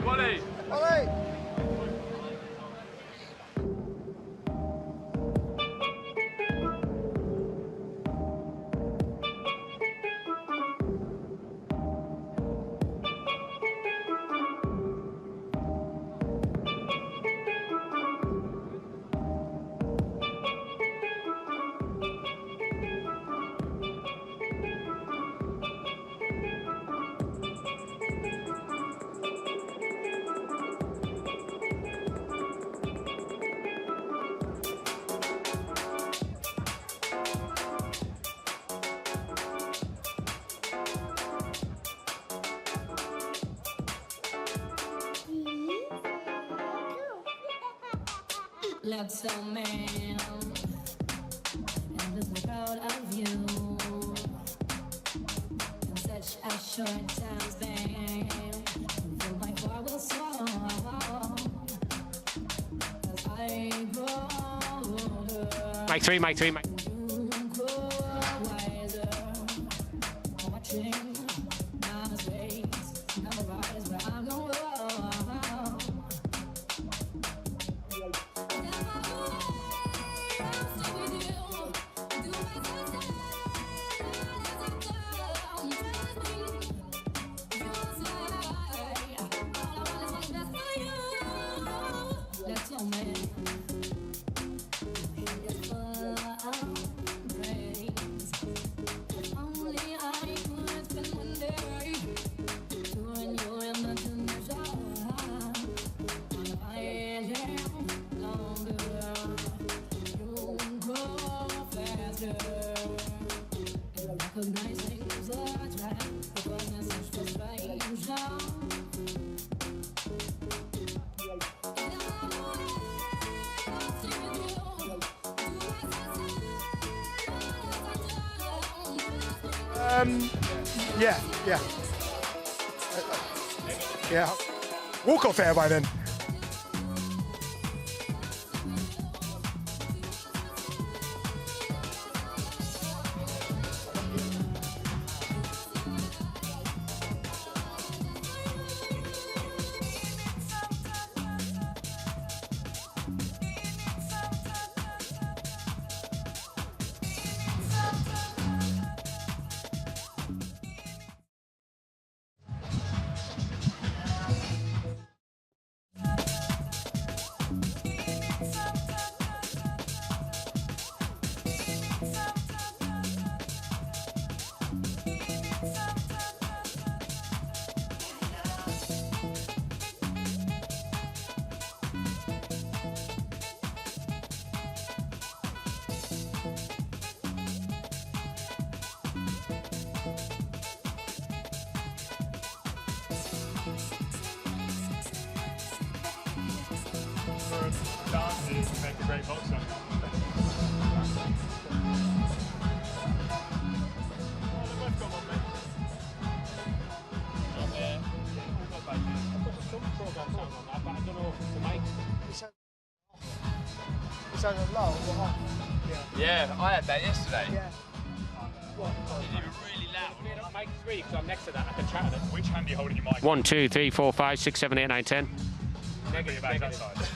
Wally. Wally. Love so man, and was proud of you. In such a short time span, feel like I will soar. As I grow older, Mic three, mic three, mic. you grow wiser. Watching my mistakes, never rise where I'm going. Yeah. Walk-off air by then. Dances make a great boxer. Yeah, I had that yesterday. Yeah. You were really loud. Mic 3, because I'm next to that. I can chat at it. Which hand are you holding your mic? 1, 2, 3, 4, 5, 6, 7, 8, 9, 10. Negative. That side.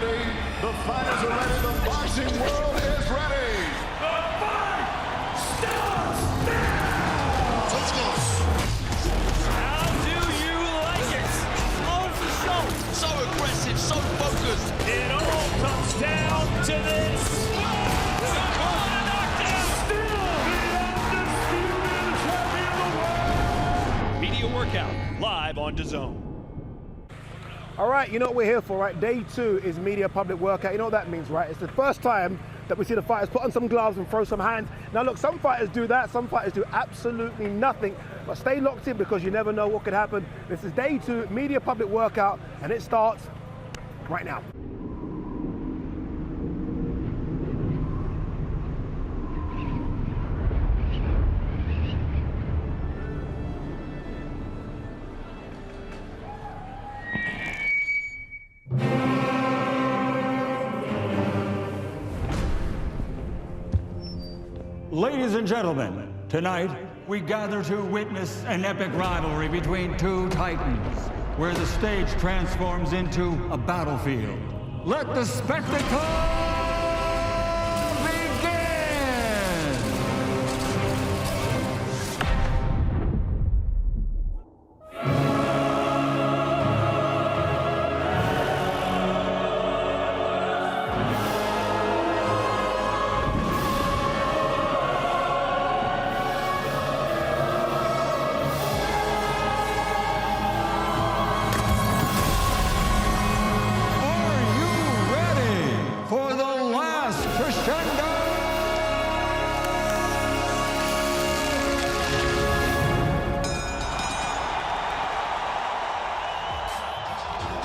ready. The fighters are ready. The boxing world is ready. The fight starts now! Let's go. How do you like it? Close the show. So aggressive, so focused. It all comes down to this. Media workout live on DAZN. All right, you know what we're here for, right? Day 2 is media public workout. You know what that means, right? It's the first time that we see the fighters put on some gloves and throw some hands. Now look, some fighters do that, some fighters do absolutely nothing, but stay locked in because you never know what could happen. This is day 2, media public workout, and it starts right now. Ladies and gentlemen, tonight we gather to witness an epic rivalry between two titans, where the stage transforms into a battlefield. Let the spectacle begin!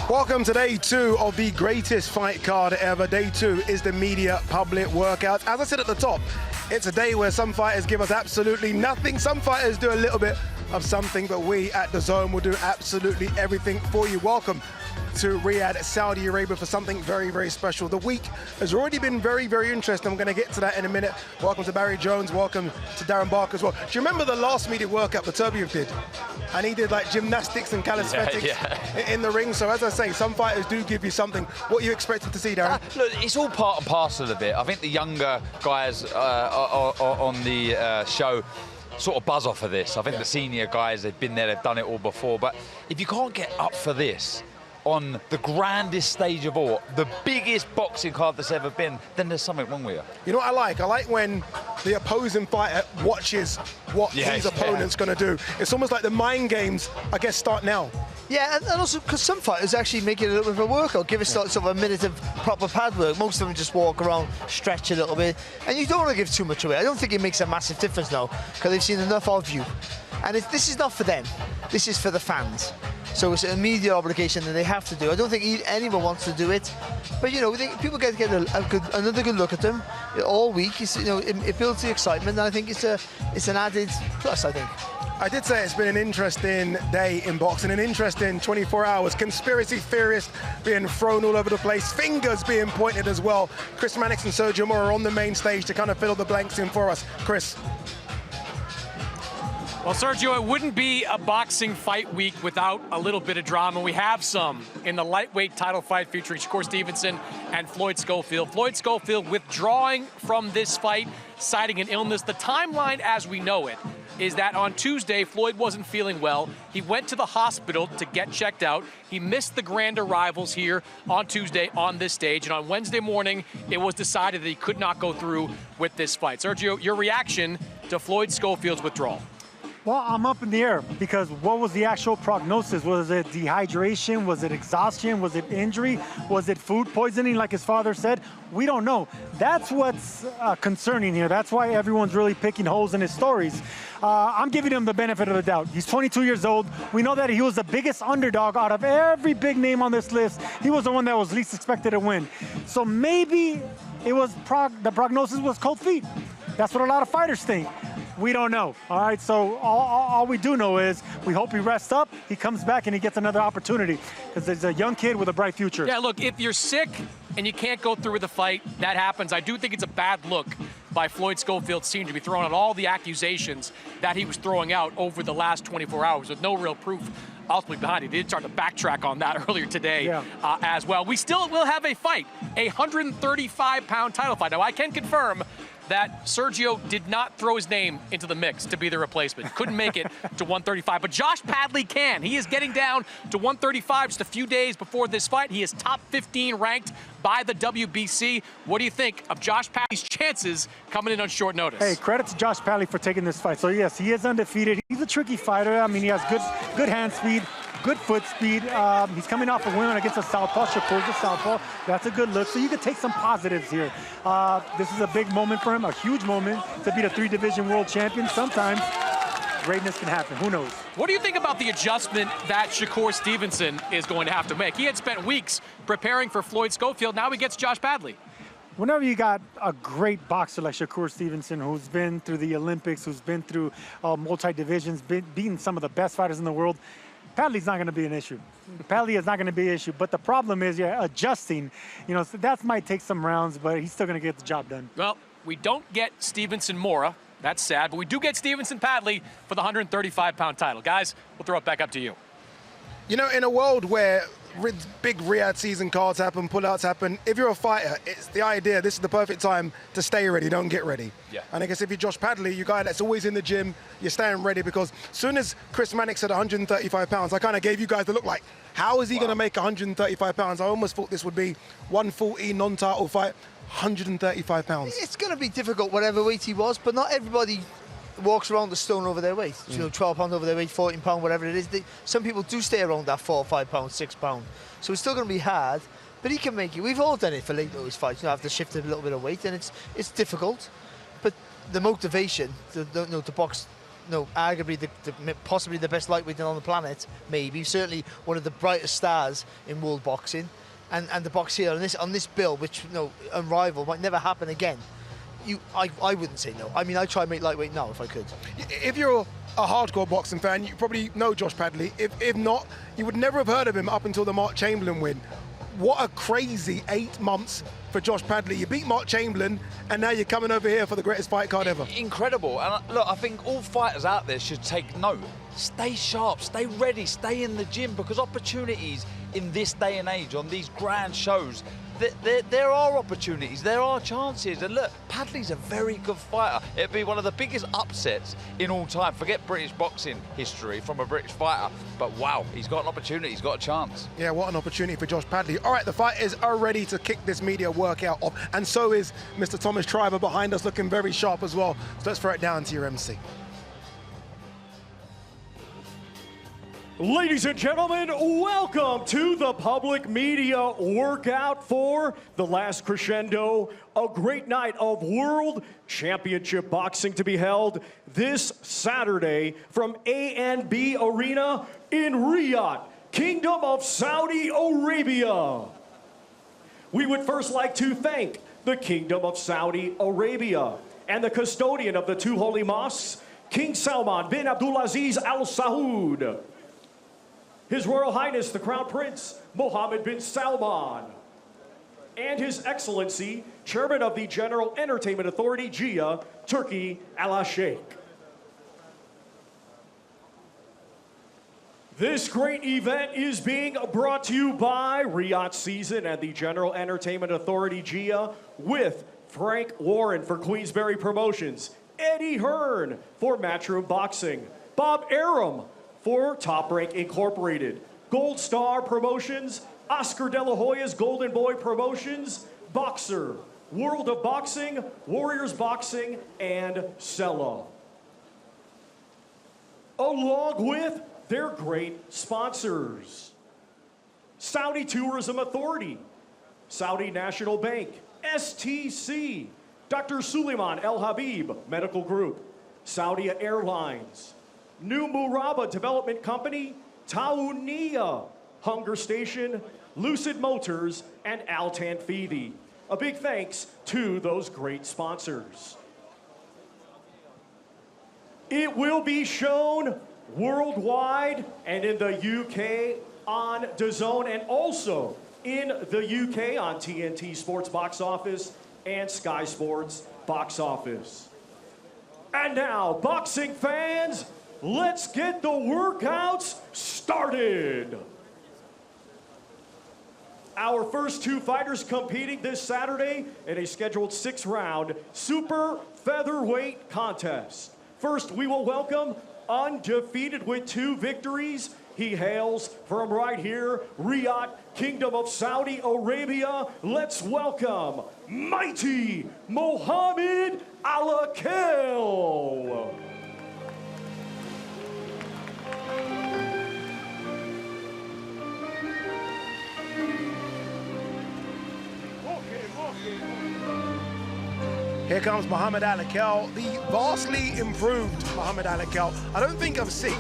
Welcome to day 2 of the greatest fight card ever. Day 2 is the media public workout. As I said at the top, it's a day where some fighters give us absolutely nothing. Some fighters do a little bit of something, but we at DAZN will do absolutely everything for you. Welcome to Riyadh, Saudi Arabia for something very, very special. The week has already been very, very interesting. I'm going to get to that in a minute. Welcome to Barry Jones. Welcome to Darren Barker as well. Do you remember the last media workout Beterbiev did? And he did like gymnastics and calisthenics in the ring. So as I say, some fighters do give you something. What are you expecting to see, Darren? Look, it's all part and parcel of it. I think the younger guys on the show sort of buzz off of this. I think the senior guys, they've been there, they've done it all before. But if you can't get up for this on the grandest stage of all, the biggest boxing card that's ever been, then there's something wrong with you. You know what I like? I like when the opposing fighter watches what his opponent's going to do. It's almost like the mind games, I guess, start now. Yeah, and also because some fighters actually make it a little bit of a workout, give us sort of a minute of proper pad work. Most of them just walk around, stretch a little bit, and you don't want to give too much away. I don't think it makes a massive difference now, because they've seen enough of you. And if this is not for them, this is for the fans. So it's a media obligation that they have to do. I don't think anyone wants to do it, but you know, people get another good look at them all week. It's, you know, it builds the excitement, and I think it's an added plus, I think. I did say it's been an interesting day in boxing, an interesting 24 hours. Conspiracy theorists being thrown all over the place, fingers being pointed as well. Chris Mannix and Sergio Mora are on the main stage to kind of fill the blanks in for us. Chris. Well, Sergio, it wouldn't be a boxing fight week without a little bit of drama. We have some in the lightweight title fight featuring Shakur Stevenson and Floyd Schofield. Floyd Schofield withdrawing from this fight, citing an illness. The timeline as we know it is that on Tuesday, Floyd wasn't feeling well. He went to the hospital to get checked out. He missed the grand arrivals here on Tuesday on this stage. And on Wednesday morning, it was decided that he could not go through with this fight. Sergio, your reaction to Floyd Schofield's withdrawal? Well, I'm up in the air because what was the actual prognosis? Was it dehydration? Was it exhaustion? Was it injury? Was it food poisoning like his father said? We don't know. That's what's concerning here. That's why everyone's really picking holes in his stories. I'm giving him the benefit of the doubt. He's 22 years old. We know that he was the biggest underdog out of every big name on this list. He was the one that was least expected to win. So maybe it was the prognosis was cold feet. That's what a lot of fighters think. We don't know, all right? So all we do know is we hope he rests up, he comes back, and he gets another opportunity because he's a young kid with a bright future. Yeah, look, if you're sick and you can't go through with the fight, that happens. I do think it's a bad look by Floyd Schofield Sr. to be throwing out all the accusations that he was throwing out over the last 24 hours with no real proof ultimately behind it. He did start to backtrack on that earlier today as well. We still will have a fight, a 135-pound title fight. Now, I can confirm that Sergio did not throw his name into the mix to be the replacement. Couldn't make it to 135, but Josh Padley can. He is getting down to 135 just a few days before this fight. He is top 15 ranked by the WBC. What do you think of Josh Padley's chances coming in on short notice? Hey, credit to Josh Padley for taking this fight. So yes, he is undefeated. He's a tricky fighter. I mean, he has good hand speed, good foot speed. He's coming off a win against a southpaw. Shakur's a southpaw. That's a good look. So you could take some positives here. This is a big moment for him, a huge moment to beat a 3-division world champion. Sometimes greatness can happen. Who knows? What do you think about the adjustment that Shakur Stevenson is going to have to make? He had spent weeks preparing for Floyd Schofield. Now he gets Josh Padley. Whenever you got a great boxer like Shakur Stevenson, who's been through the Olympics, who's been through multi-divisions, beaten some of the best fighters in the world, Padley's not going to be an issue. Padley is not going to be an issue. But the problem is, adjusting. So that might take some rounds, but he's still going to get the job done. Well, we don't get Stevenson-Mora. That's sad, but we do get Stevenson-Padley for the 135-pound title. Guys, we'll throw it back up to you. In a world where big Riyadh season cards happen, pullouts happen, if you're a fighter, it's the idea, this is the perfect time to stay ready, don't get ready. Yeah. And I guess if you're Josh Padley, you're a guy that's always in the gym, you're staying ready, because as soon as Chris Mannix said 135 pounds, I kind of gave you guys the look like, how is he going to make 135 pounds? I almost thought this would be 140 non-title fight, 135 pounds. It's going to be difficult whatever weight he was, but not everybody walks around the stone over their weight. 12 pound over their weight, 14 pound, whatever it is. Some people do stay around that 4, 5 pound, 6 pound. So it's still going to be hard, but he can make it. We've all done it for late notice fights. Have to shift a little bit of weight, and it's difficult. But the motivation to box, arguably possibly the best lightweight on the planet, maybe certainly one of the brightest stars in world boxing, and the box here on this bill, which unrivaled, might never happen again. I wouldn't say no. I mean, I'd try and make lightweight now if I could. If you're a hardcore boxing fan, you probably know Josh Padley. If not, you would never have heard of him up until the Mark Chamberlain win. What a crazy 8 months for Josh Padley. You beat Mark Chamberlain, and now you're coming over here for the greatest fight card ever. Incredible. And look, I think all fighters out there should take note. Stay sharp, stay ready, stay in the gym, because opportunities in this day and age on these grand shows, there are opportunities, there are chances. And look, Padley's a very good fighter. It'd be one of the biggest upsets in all time. Forget British boxing history from a British fighter, but wow, he's got an opportunity, he's got a chance. Yeah, what an opportunity for Josh Padley. All right, the fighters are ready to kick this media workout off, and so is Mr. Thomas Triver behind us, looking very sharp as well. So let's throw it down to your MC. Ladies and gentlemen, welcome to the public media workout for The Last Crescendo, a great night of World Championship boxing to be held this Saturday from A&B Arena in Riyadh, Kingdom of Saudi Arabia. We would first like to thank the Kingdom of Saudi Arabia and the custodian of the 2 holy mosques, King Salman bin Abdulaziz Al Saud, His Royal Highness, the Crown Prince, Mohammed bin Salman, and His Excellency, Chairman of the General Entertainment Authority, Jia, Turkey, Alakel. This great event is being brought to you by Riyadh Season and the General Entertainment Authority, Jia, with Frank Warren for Queensberry Promotions, Eddie Hearn for Matchroom Boxing, Bob Arum for Top Rank Incorporated, Gold Star Promotions, Oscar De La Hoya's Golden Boy Promotions, Boxer, World of Boxing, Warriors Boxing, and Sella. Along with their great sponsors: Saudi Tourism Authority, Saudi National Bank, STC, Dr. Suleiman El Habib Medical Group, Saudi Airlines, New Muraba Development Company, Taunia, Hunger Station, Lucid Motors, and Al Tanfidi. A big thanks to those great sponsors. It will be shown worldwide and in the UK on DAZN, and also in the UK on TNT Sports Box Office and Sky Sports Box Office. And now, boxing fans, let's get the workouts started. started. Our first two fighters competing this Saturday in a scheduled 6-round super featherweight contest. First, we will welcome undefeated with 2 victories. He hails from right here, Riyadh, Kingdom of Saudi Arabia. Let's welcome mighty Mohammed Alakel. Here comes Mohammed Alakel, the vastly improved Mohammed Alakel. I don't think I've seen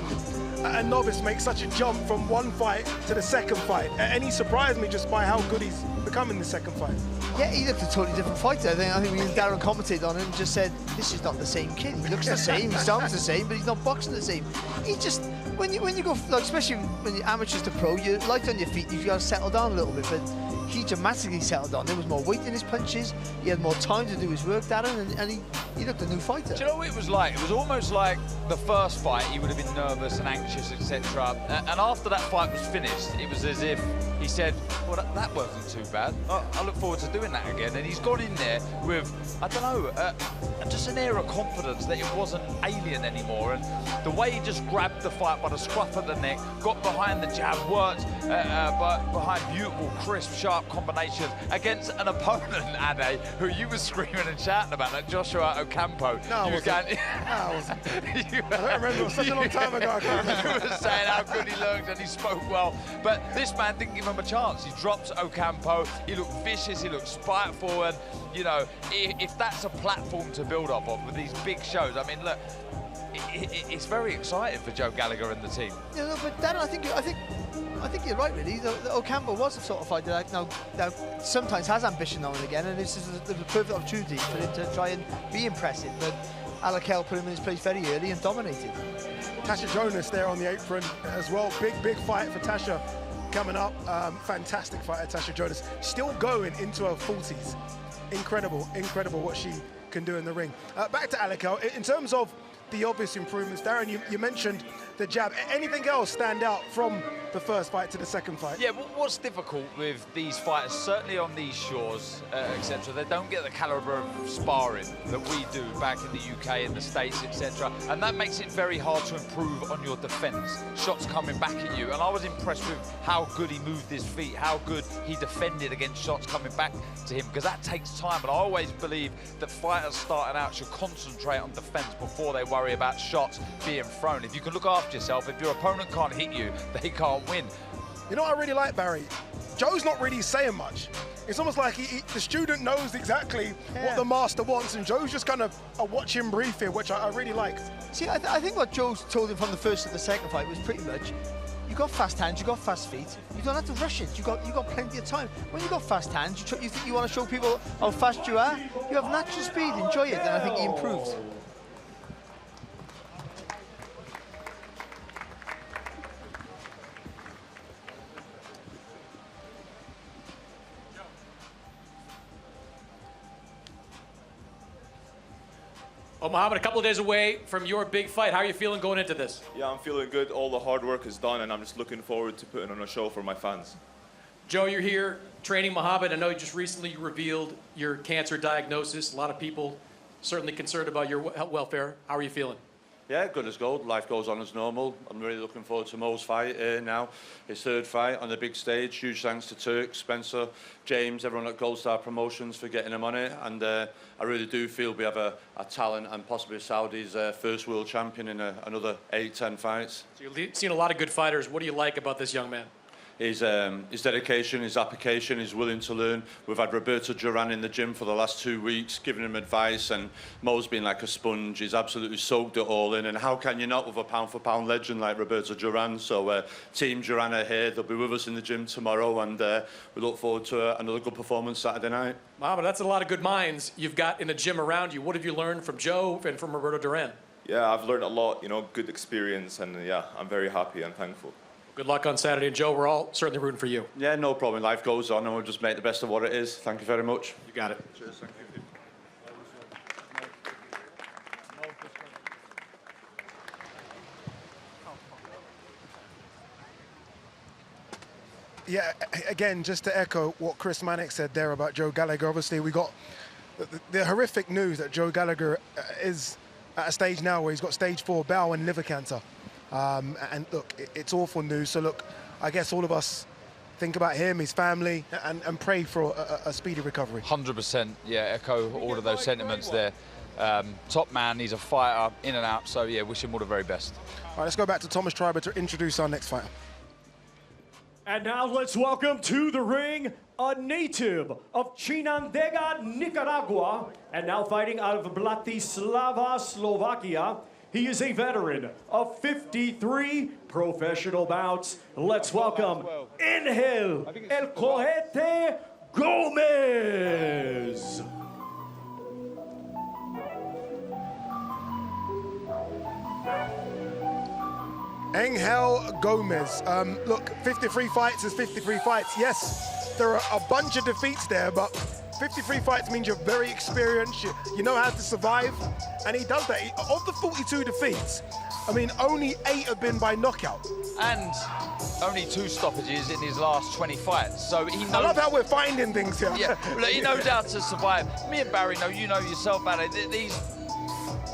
a novice make such a jump from one fight to the second fight. And he surprised me just by how good he's become in the second fight. Yeah, he looked a totally different fighter. I think Darren commented on it and just said, this is not the same kid. He looks the same, he sounds the same, but he's not boxing the same. He just, when you go, like, especially when you're amateurs to pro, you're light on your feet, you've got to settle down a little bit, but he dramatically settled down. There was more weight in his punches, he had more time to do his work, Darren, and he looked a new fighter. Do you know what it was like? It was almost like the first fight, he would have been nervous and anxious, etc. And after that fight was finished, it was as if he said, well, that wasn't too bad. I look forward to doing that again. And he's gone in there with, I don't know, just an air of confidence that it wasn't alien anymore. And the way he just grabbed the fight by the scruff of the neck, got behind the jab, worked behind beautiful, crisp, sharp combinations against an opponent, Ade, who you were screaming and shouting about, like Joshua Ocampo. No, I wasn't. I don't remember. It was such a long time ago. I can't remember. You were saying how good he looked and he spoke well. But this man didn't give him a chance. He dropped Ocampo. He looked vicious. He looked spiteful. And, you know, if that's a platform to build up of with these big shows, I mean, look, it's very exciting for Joe Gallagher and the team. Yeah, no, but Dan, I think you're right, really. The Ocampo was the sort of fighter that now sometimes has ambition now and again, and this is the perfect opportunity for him to try and be impressive. But Alakel put him in his place very early and dominated. Tasha Jonas there on the apron as well. Big fight for Tasha coming up. Fantastic fighter, Tasha Jonas. Still going into her 40s. Incredible what she can do in the ring. Back to Alakel. In terms of the obvious improvements, Darren, you mentioned the jab. Anything else stand out from the first fight to the second fight? Yeah, what's difficult with these fighters, certainly on these shores, etc., they don't get the caliber of sparring that we do back in the UK, in the States, etc., and that makes it very hard to improve on your defence. Shots coming back at you, and I was impressed with how good he moved his feet, how good he defended against shots coming back to him, because that takes time, and I always believe that fighters starting out should concentrate on defence before they worry about shots being thrown. If you can look after yourself, if your opponent can't hit you, they can't win. You know what I really like, Barry? Joe's not really saying much. It's almost like the student knows exactly what the master wants, and Joe's just kind of a watch him brief here, which I really like. See, I think what Joe told him from the first to the second fight was pretty much, you got fast hands, you got fast feet, you don't have to rush it, you got plenty of time. When you got fast hands, you think you want to show people how fast you are, you have natural speed, enjoy it, and I think he improves. Oh, Mohammed, a couple of days away from your big fight. How are you feeling going into this? Yeah, I'm feeling good. All the hard work is done, and I'm just looking forward to putting on a show for my fans. Joe, you're here training Mohammed. I know just recently you revealed your cancer diagnosis. A lot of people certainly concerned about your welfare. How are you feeling? Yeah, good as gold. Life goes on as normal. I'm really looking forward to Mo's fight now. His third fight on the big stage. Huge thanks to Turk, Spencer, James, everyone at Gold Star Promotions for getting him on it. And I really do feel we have a talent and possibly Saudi's first world champion in another 8-10 fights. So you've seen a lot of good fighters. What do you like about this young man? His dedication, his application, he's willing to learn. We've had Roberto Duran in the gym for the last 2 weeks, giving him advice, and Mo's been like a sponge. He's absolutely soaked it all in, and how can you not with a pound-for-pound legend like Roberto Duran? So Team Duran are here. They'll be with us in the gym tomorrow, and we look forward to another good performance Saturday night. Mohammed, that's a lot of good minds you've got in the gym around you. What have you learned from Joe and from Roberto Duran? Yeah, I've learned a lot, good experience, and yeah, I'm very happy and thankful. Good luck on Saturday. And Joe, we're all certainly rooting for you. Yeah, no problem. Life goes on, and we'll just make the best of what it is. Thank you very much. You got it. Cheers, thank you. Yeah, again, just to echo what Chris Mannix said there about Joe Gallagher, obviously we got the horrific news that Joe Gallagher is at a stage now where he's got stage 4 bowel and liver cancer. And look, it's awful news. So look, I guess all of us think about him, his family, and pray for a speedy recovery. 100%, yeah, echo all of those sentiments there. Top man, he's a fighter, in and out, so yeah, wish him all the very best. All right, let's go back to Thomas Triber to introduce our next fighter. And now let's welcome to the ring a native of Chinandega, Nicaragua, and now fighting out of Bratislava, Slovakia. He is a veteran of 53 professional bouts. Let's welcome Angel El Cohete Gomez. Angel Gomez. Look, 53 fights is 53 fights. Yes, there are a bunch of defeats there, but 53 fights means you're very experienced, you know how to survive, and he does that. Of the 42 defeats, I mean, only 8 have been by knockout. And only 2 stoppages in his last 20 fights, so he knows... I love how we're finding things here. Yeah, look, he knows how to survive. Me and Barry know, you know yourself, Barry, these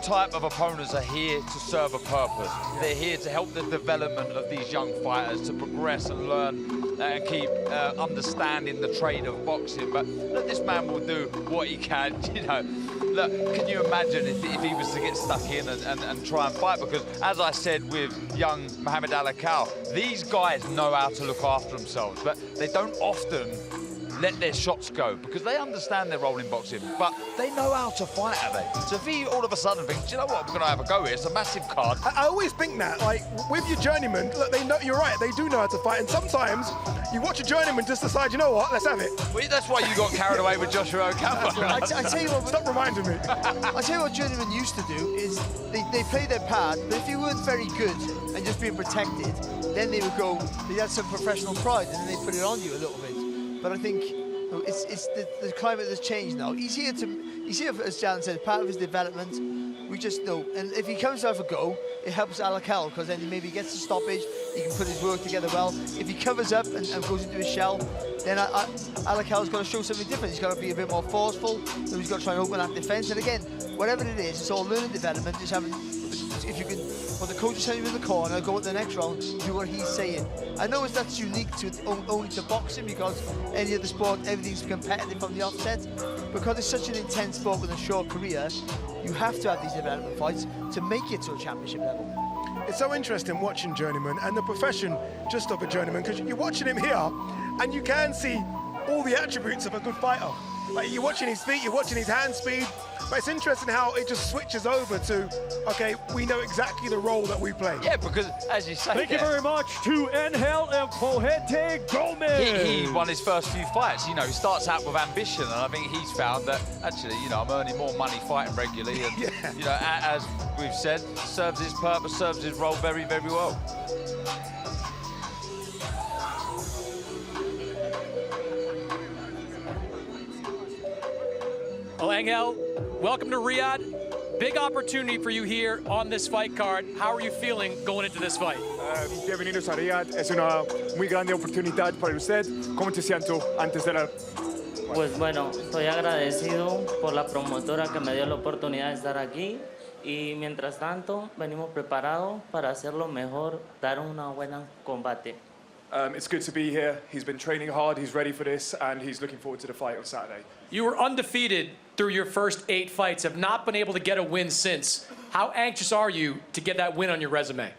type of opponents are here to serve a purpose. They're here to help the development of these young fighters to progress and learn and keep understanding the trade of boxing. But look, this man will do what he can, you know. Look, can you imagine if he was to get stuck in and try and fight? Because as I said with young Muhammad Alakel, these guys know how to look after themselves, but they don't often let their shots go because they understand their role in boxing, but they know how to fight, are they? So if he all of a sudden thinks, you know what, we're going to have a go here, it's a massive card. I always think that, like, with your journeyman, look, they know, you're right, they do know how to fight, and sometimes you watch a journeyman just decide, you know what, let's have it. Well, that's why you got carried away with Joshua Ocampo. I tell you what, stop reminding me. I tell you what journeymen used to do is they play their part, but if you weren't very good and just being protected, then they would go, they had some professional pride, and then they put it on you a little bit. But I think it's the climate that's changed now. He's here, as Jan said, part of his development. We just know, and if he comes to have a go, it helps Alakel because then he maybe gets a stoppage. He can put his work together well. If he covers up and goes into his shell, then Alakel's got to show something different. He's got to be a bit more forceful. So he's got to try and open that defence. And again, whatever it is, it's all learning development. Just having, if you can, when the coach is telling you in the corner, go at the next round, do what he's saying. I know that's unique to only to boxing because any other sport, everything's competitive from the offset. Because it's such an intense sport with a short career, you have to have these development fights to make it to a championship level. It's so interesting watching journeyman and the profession just of a journeyman because you're watching him here and you can see all the attributes of a good fighter. Like you're watching his feet, you're watching his hand speed, but it's interesting how it just switches over to, okay, we know exactly the role that we play. Yeah, because as you say, thank you very much to Angel El Cohete Gomez. He won his first few fights. You know, he starts out with ambition, and I think he's found that actually, you know, I'm earning more money fighting regularly, and yeah. you know, as we've said, serves his purpose, serves his role very, very well. Well, Angel, welcome to Riyadh. Big opportunity for you here on this fight card. How are you feeling going into this fight? Bienvenidos a Riyadh. Es una muy grande oportunidad para usted. ¿Cómo te siento antes de la...? Pues bueno, estoy agradecido por la promotora que me dio la oportunidad de estar aquí y mientras tanto venimos preparados para hacerlo mejor, dar una buena combate. It's good to be here. He's been training hard, he's ready for this, and he's looking forward to the fight on Saturday. You were undefeated through your first 8 fights, have not been able to get a win since. How anxious are you to get that win on your resume?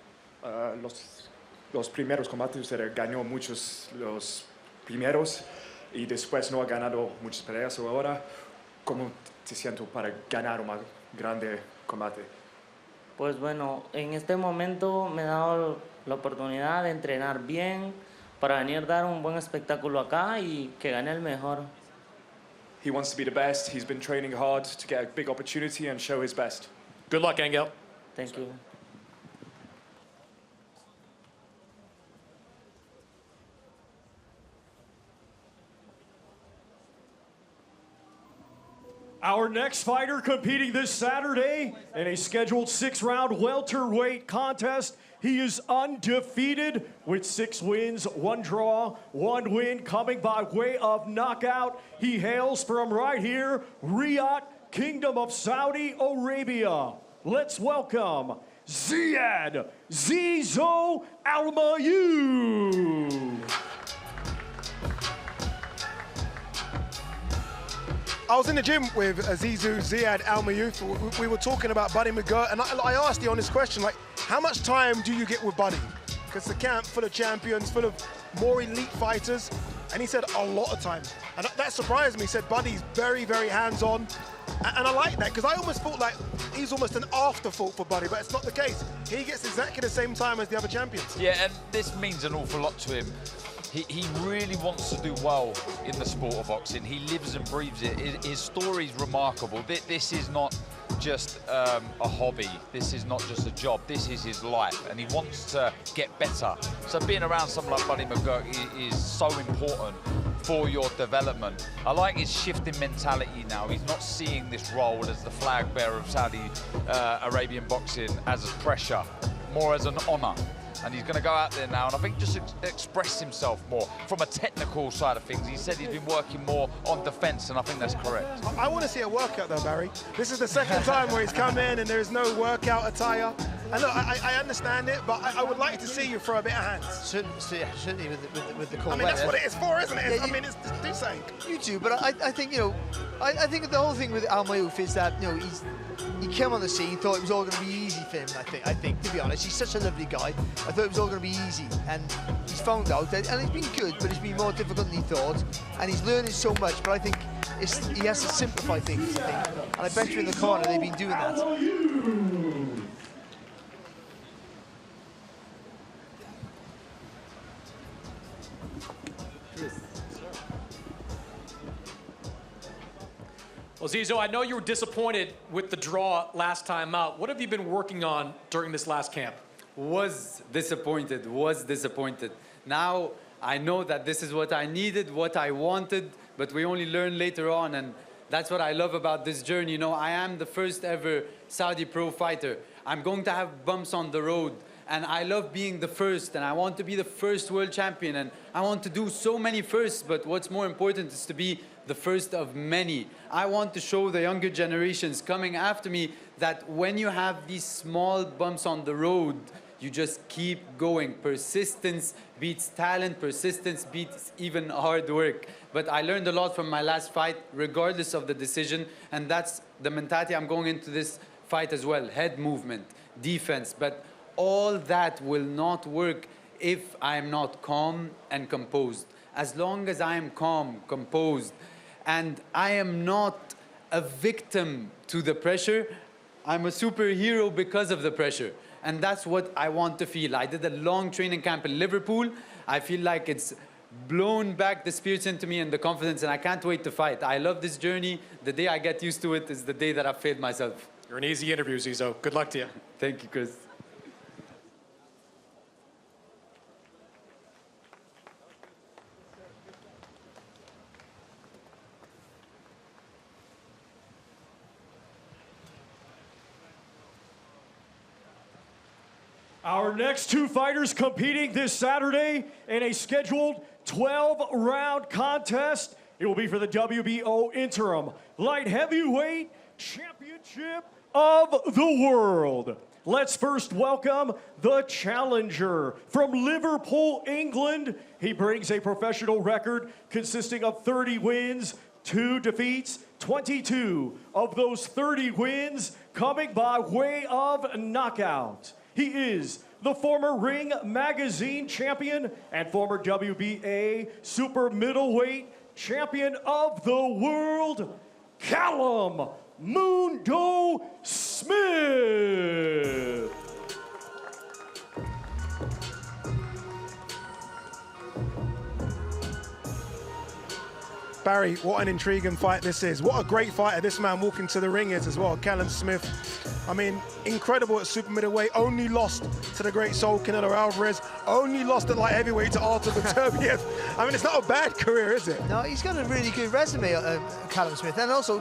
Los primeros combates usted ganó muchos los primeros y después no ha ganado muchas peleas. Ahora, ¿cómo te siento para ganar un más grande combate? Pues bueno, en este momento me he dado la oportunidad de entrenar bien para venir a dar un buen espectáculo acá y que gane el mejor. He wants to be the best. He's been training hard to get a big opportunity and show his best. Good luck, Angel. Thank you. Our next fighter competing this Saturday in a scheduled 6-round welterweight contest. He is undefeated with 6 wins, 1 draw, 1 win coming by way of knockout. He hails from right here, Riyadh, Kingdom of Saudi Arabia. Let's welcome Ziyad Almaayouf. I was in the gym with Ziyad Almaayouf. We were talking about Buddy McGirt, and I asked the honest question, like, how much time do you get with Buddy? Because the camp full of champions, full of more elite fighters, and he said a lot of time. And that surprised me. He said Buddy's very, very hands-on, and I like that, because I almost thought like he's almost an afterthought for Buddy, but it's not the case. He gets exactly the same time as the other champions. Yeah, and this means an awful lot to him. He really wants to do well in the sport of boxing. He lives and breathes it. His story is remarkable. This is not just a hobby. This is not just a job. This is his life, and he wants to get better. So being around someone like Buddy McGirt is so important for your development. I like his shift in mentality now. He's not seeing this role as the flag bearer of Saudi Arabian boxing as a pressure, more as an honor. And he's going to go out there now and I think just express himself more from a technical side of things. He said he's been working more on defense, and I think that's correct. I want to see a workout though, Barry. This is the second time where he's come in and there is no workout attire. And look, I understand it, but I would like to see you throw a bit of hands. Certainly with the cold I mean, that's weather. what it is for, isn't it? Yeah, I mean, it's do something. You do, but I think, you know, I think the whole thing with Almaayouf is that, you know, he came on the scene, thought it was all going to be easy for him, I think, to be honest. He's such a lovely guy. I thought it was all going to be easy, and he's found out that, and it's been good, but it's been more difficult than he thought, and he's learning so much, but I think he has to simplify things, I think. And I bet you in the corner they've been doing that. Well, Zizo, I know you were disappointed with the draw last time out. What have you been working on during this last camp? Was disappointed. Now I know that this is what I needed, what I wanted, but we only learn later on, and that's what I love about this journey. You know, I am the first ever Saudi pro fighter. I'm going to have bumps on the road, and I love being the first, and I want to be the first world champion, and I want to do so many firsts, but what's more important is to be the first of many. I want to show the younger generations coming after me that when you have these small bumps on the road, you just keep going. Persistence beats talent, persistence beats even hard work. But I learned a lot from my last fight, regardless of the decision, and that's the mentality I'm going into this fight as well. Head movement, defense, but all that will not work if I'm not calm and composed. As long as I am calm, composed, and I am not a victim to the pressure, I'm a superhero because of the pressure. And that's what I want to feel. I did a long training camp in Liverpool. I feel like it's blown back the spirits into me and the confidence, and I can't wait to fight. I love this journey. The day I get used to it is the day that I failed myself. You're an easy interview, Zizo. Good luck to you. Thank you, Chris. Our next 2 fighters competing this Saturday in a scheduled 12-round contest. It will be for the WBO Interim Light Heavyweight Championship of the World. Let's first welcome the challenger from Liverpool, England. He brings a professional record consisting of 30 wins, 2 defeats, 22 of those 30 wins coming by way of knockout. He is the former Ring Magazine champion and former WBA super middleweight champion of the world, Callum Mundo Smith. Barry, what an intriguing fight this is. What a great fighter this man walking to the ring is as well. Callum Smith, I mean, incredible at super middleweight, only lost to the great Saul Canelo Alvarez, only lost at light heavyweight to Artur Beterbiev. I mean, it's not a bad career, is it? No, he's got a really good resume, Callum Smith, and also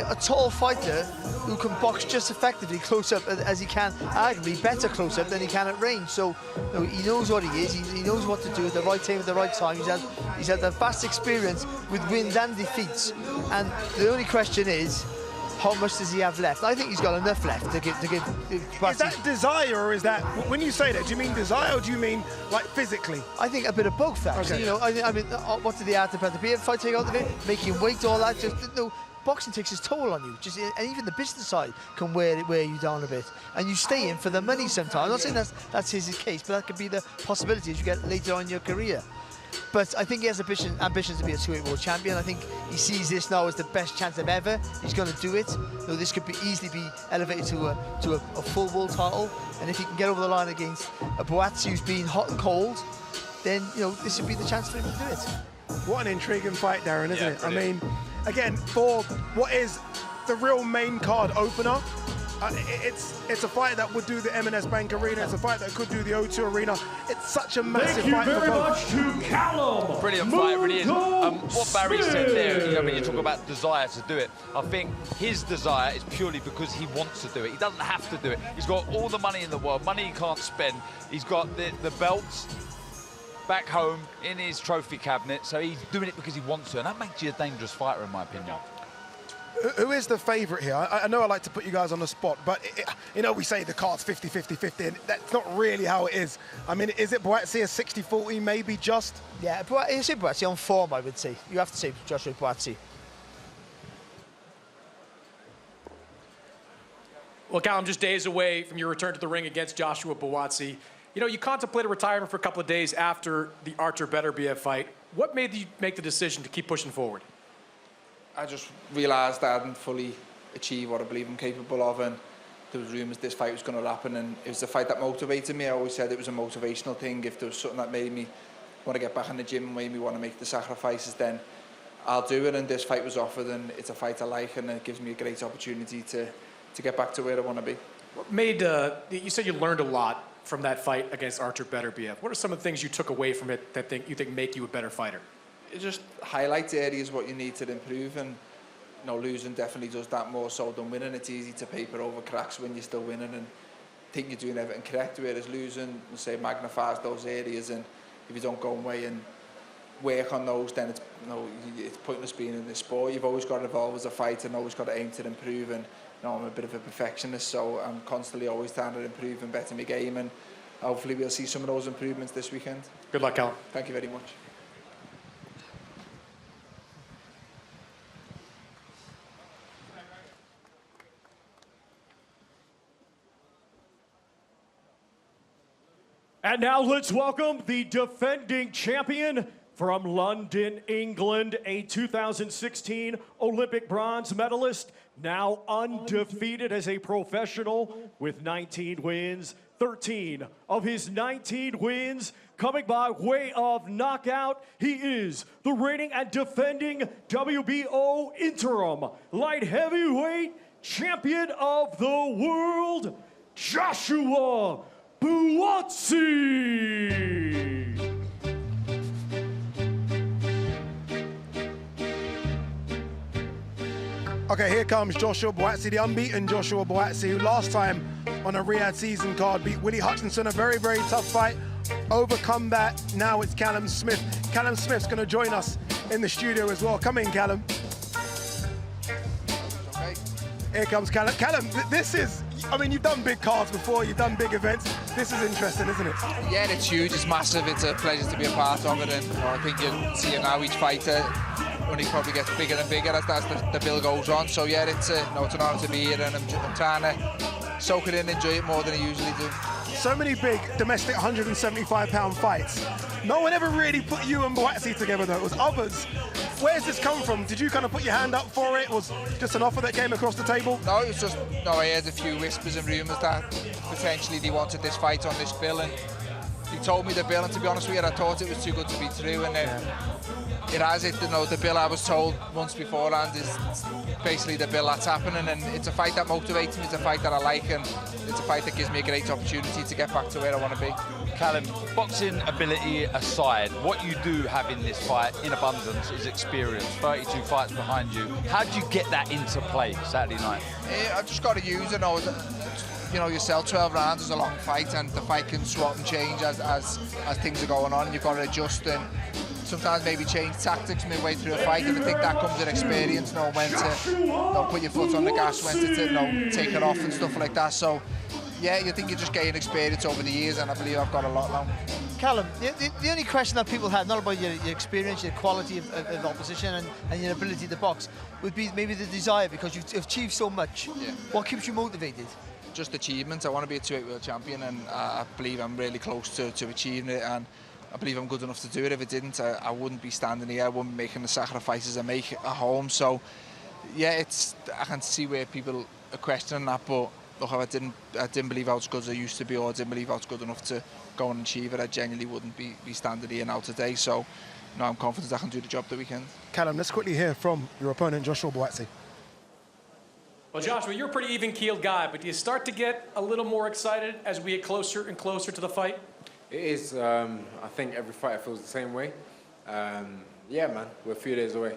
a tall fighter who can box just effectively close up as he can, arguably better close up than he can at range. So you know, he knows what he is, he knows what to do at the right time at the right time. He's had a vast experience with wins and defeats, and the only question is, how much does he have left? I think he's got enough left to give Buatsi. Is that desire, or is that, when you say that, do you mean desire or do you mean like physically? I think a bit of both, actually. Okay. You know, I mean, what did the Artur Beterbiev fight take out of it? Making weight, all that. Just no, boxing takes its toll on you. Just, and even the business side can wear you down a bit. And you stay in for the money sometimes. I'm not saying that's his case, but that could be the possibility as you get later on in your career. But I think he has ambitions to be a two-weight world champion. I think he sees this now as the best chance of ever. He's going to do it. You know, this could easily be elevated to a full world title. And if he can get over the line against a Buatsi who's been hot and cold, then you know this would be the chance for him to do it. What an intriguing fight, Darren, isn't it? Brilliant. I mean, again, for what is the real main card opener, it's a fight that would do the M&S Bank Arena. It's a fight that could do the O2 Arena. It's such a massive fight. Thank you very much to Callum. Brilliant fight, really is. What Barry said there, you know, when you talk about desire to do it, I think his desire is purely because he wants to do it. He doesn't have to do it. He's got all the money in the world, money he can't spend. He's got the belts back home in his trophy cabinet, so he's doing it because he wants to, and that makes you a dangerous fighter, in my opinion. Who is the favourite here? I know I like to put you guys on the spot, but you know, we say the card's 50-50-50, and that's not really how it is. I mean, is it Buatsi a 60-40, maybe just? Yeah, it's Buatsi on form, I would say. You have to say Joshua Buatsi. Well, Callum, just days away from your return to the ring against Joshua Buatsi. You know, you contemplated retirement for a couple of days after the Artur Beterbiev fight. What made you make the decision to keep pushing forward? I just realised I hadn't fully achieved what I believe I'm capable of, and there was rumours this fight was going to happen, and it was the fight that motivated me. I always said it was a motivational thing. If there was something that made me want to get back in the gym and made me want to make the sacrifices, then I'll do it. And this fight was offered, and it's a fight I like, and it gives me a great opportunity to get back to where I want to be. What made, you said you learned a lot from that fight against Artur Beterbiev. What are some of the things you took away from it that you think make you a better fighter? It just highlights areas what you need to improve, and you know, losing definitely does that more so than winning. It's easy to paper over cracks when you're still winning and think you're doing everything correct, whereas losing, say, magnifies those areas, and if you don't go away and work on those, then it's, you know, it's pointless being in this sport. You've always got to evolve as a fighter and always got to aim to improve, and you know, I'm a bit of a perfectionist, so I'm constantly always trying to improve and better my game, and hopefully we'll see some of those improvements this weekend. Good luck, Callum. Thank you very much. And now let's welcome the defending champion from London, England, a 2016 Olympic bronze medalist, now undefeated as a professional with 19 wins. 13 of his 19 wins coming by way of knockout. He is the reigning and defending WBO interim light heavyweight champion of the world, Joshua Buatsi. Okay, here comes Joshua Buatsi, the unbeaten Joshua Buatsi, who last time on a Riyadh season card beat Willie Hutchinson, a very, very tough fight. Overcome that, now it's Callum Smith. Callum Smith's gonna join us in the studio as well. Come in, Callum. Okay. Here comes Callum. Callum, this is, I mean, you've done big cards before, you've done big events. This is interesting, isn't it? Yeah, it's huge, it's massive, it's a pleasure to be a part of it, and you know, I think you'll see it now, each fighter only probably gets bigger and bigger as the bill goes on. So yeah, it's an honour to be here, and I'm trying to soak it in, enjoy it more than I usually do. So many big domestic 175-pound fights. No one ever really put you and Buatsi together though, it was others. Where's this come from? Did you kind of put your hand up for it? Was it just an offer that came across the table? No, it was just, no, I heard a few whispers and rumours that potentially they wanted this fight on this bill, and he told me the bill, and to be honest with you, I thought it was too good to be true, and then it has. The bill I was told months beforehand is basically the bill that's happening, and it's a fight that motivates me. It's a fight that I like, and it's a fight that gives me a great opportunity to get back to where I want to be. Callum, boxing ability aside, what you do have in this fight in abundance is experience. 32 fights behind you. How do you get that into play Saturday night? I've just got to use it. You know yourself, 12 rounds is a long fight, and the fight can swap and change as things are going on. You've got to adjust and sometimes maybe change tactics midway through a fight. And I think that comes with experience, knowing when to put your foot on the gas, when to take it off and stuff like that. So yeah, you think you just gain experience over the years, and I believe I've got a lot now. Callum, the only question that people have, not about your experience, your quality of opposition and your ability to box, would be maybe the desire, because you've achieved so much. Yeah. What keeps you motivated? Just achievement. I want to be a 2-weight world champion, and I believe I'm really close to achieving it, and I believe I'm good enough to do it. If it didn't, I wouldn't be standing here. I wouldn't be making the sacrifices I make at home. So yeah, I can see where people are questioning that, but look, if I didn't believe I was good as I used to be, or I didn't believe I was good enough to go and achieve it, I genuinely wouldn't be standing here now today. So no, I'm confident I can do the job the weekend. Callum, let's quickly hear from your opponent, Joshua Buatsi. Well, Joshua, you're a pretty even-keeled guy, but do you start to get a little more excited as we get closer and closer to the fight? It is. I think every fighter feels the same way. Yeah, man, we're a few days away.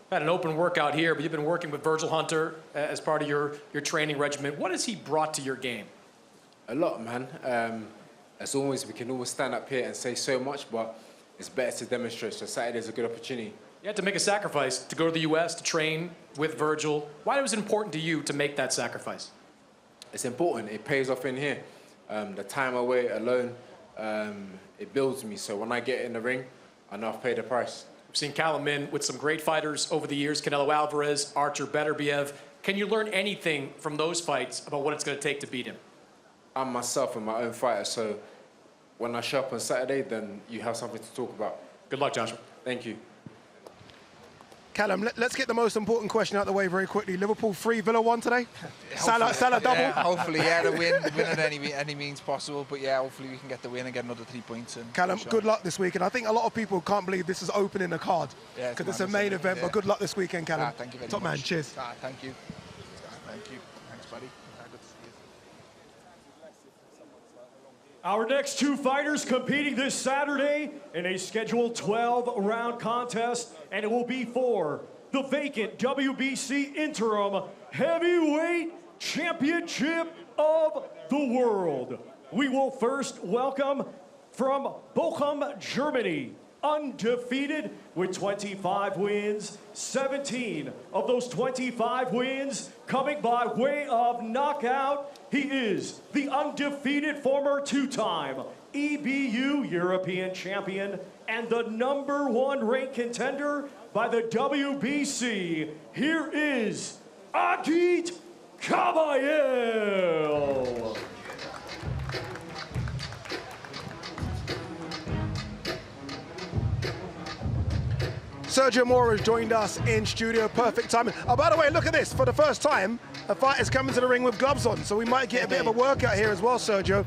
Had an open workout here, but you've been working with Virgil Hunter as part of your training regimen. What has he brought to your game? A lot, man. As always, we can always stand up here and say so much, but it's better to demonstrate. So Saturday's a good opportunity. You had to make a sacrifice to go to the U.S. to train with Virgil. Why was it important to you to make that sacrifice? It's important. It pays off in here. The time away alone, it builds me. So when I get in the ring, I know I've paid the price. We've seen Callum in with some great fighters over the years, Canelo Alvarez, Artur Beterbiev. Can you learn anything from those fights about what it's going to take to beat him? I'm myself and my own fighter, so when I show up on Saturday, then you have something to talk about. Good luck, Joshua. Thank you. Callum, let's get the most important question out of the way very quickly. Liverpool 3, Villa 1 today? Salah double? Yeah, hopefully, yeah, the win at any means possible. But yeah, hopefully we can get the win and get another 3 points. Callum, good luck this weekend. I think a lot of people can't believe this is opening the card, because it's a main event, but good luck this weekend, Callum. Thank you very Top much. man, cheers. Thank you. Thank you. Thanks, buddy. Good to see you. Our next two fighters competing this Saturday in a scheduled 12-round contest, and it will be for the vacant WBC Interim Heavyweight Championship of the World. We will first welcome from Bochum, Germany, undefeated with 25 wins, 17 of those 25 wins coming by way of knockout. He is the undefeated former two-time EBU European champion and the #1 ranked contender by the WBC. Here is Agit Kabayel. Sergio Mora has joined us in studio. Perfect timing. Oh, by the way, look at this. For the first time, a fighter's coming to the ring with gloves on, so we might get a bit of a workout here as well, Sergio.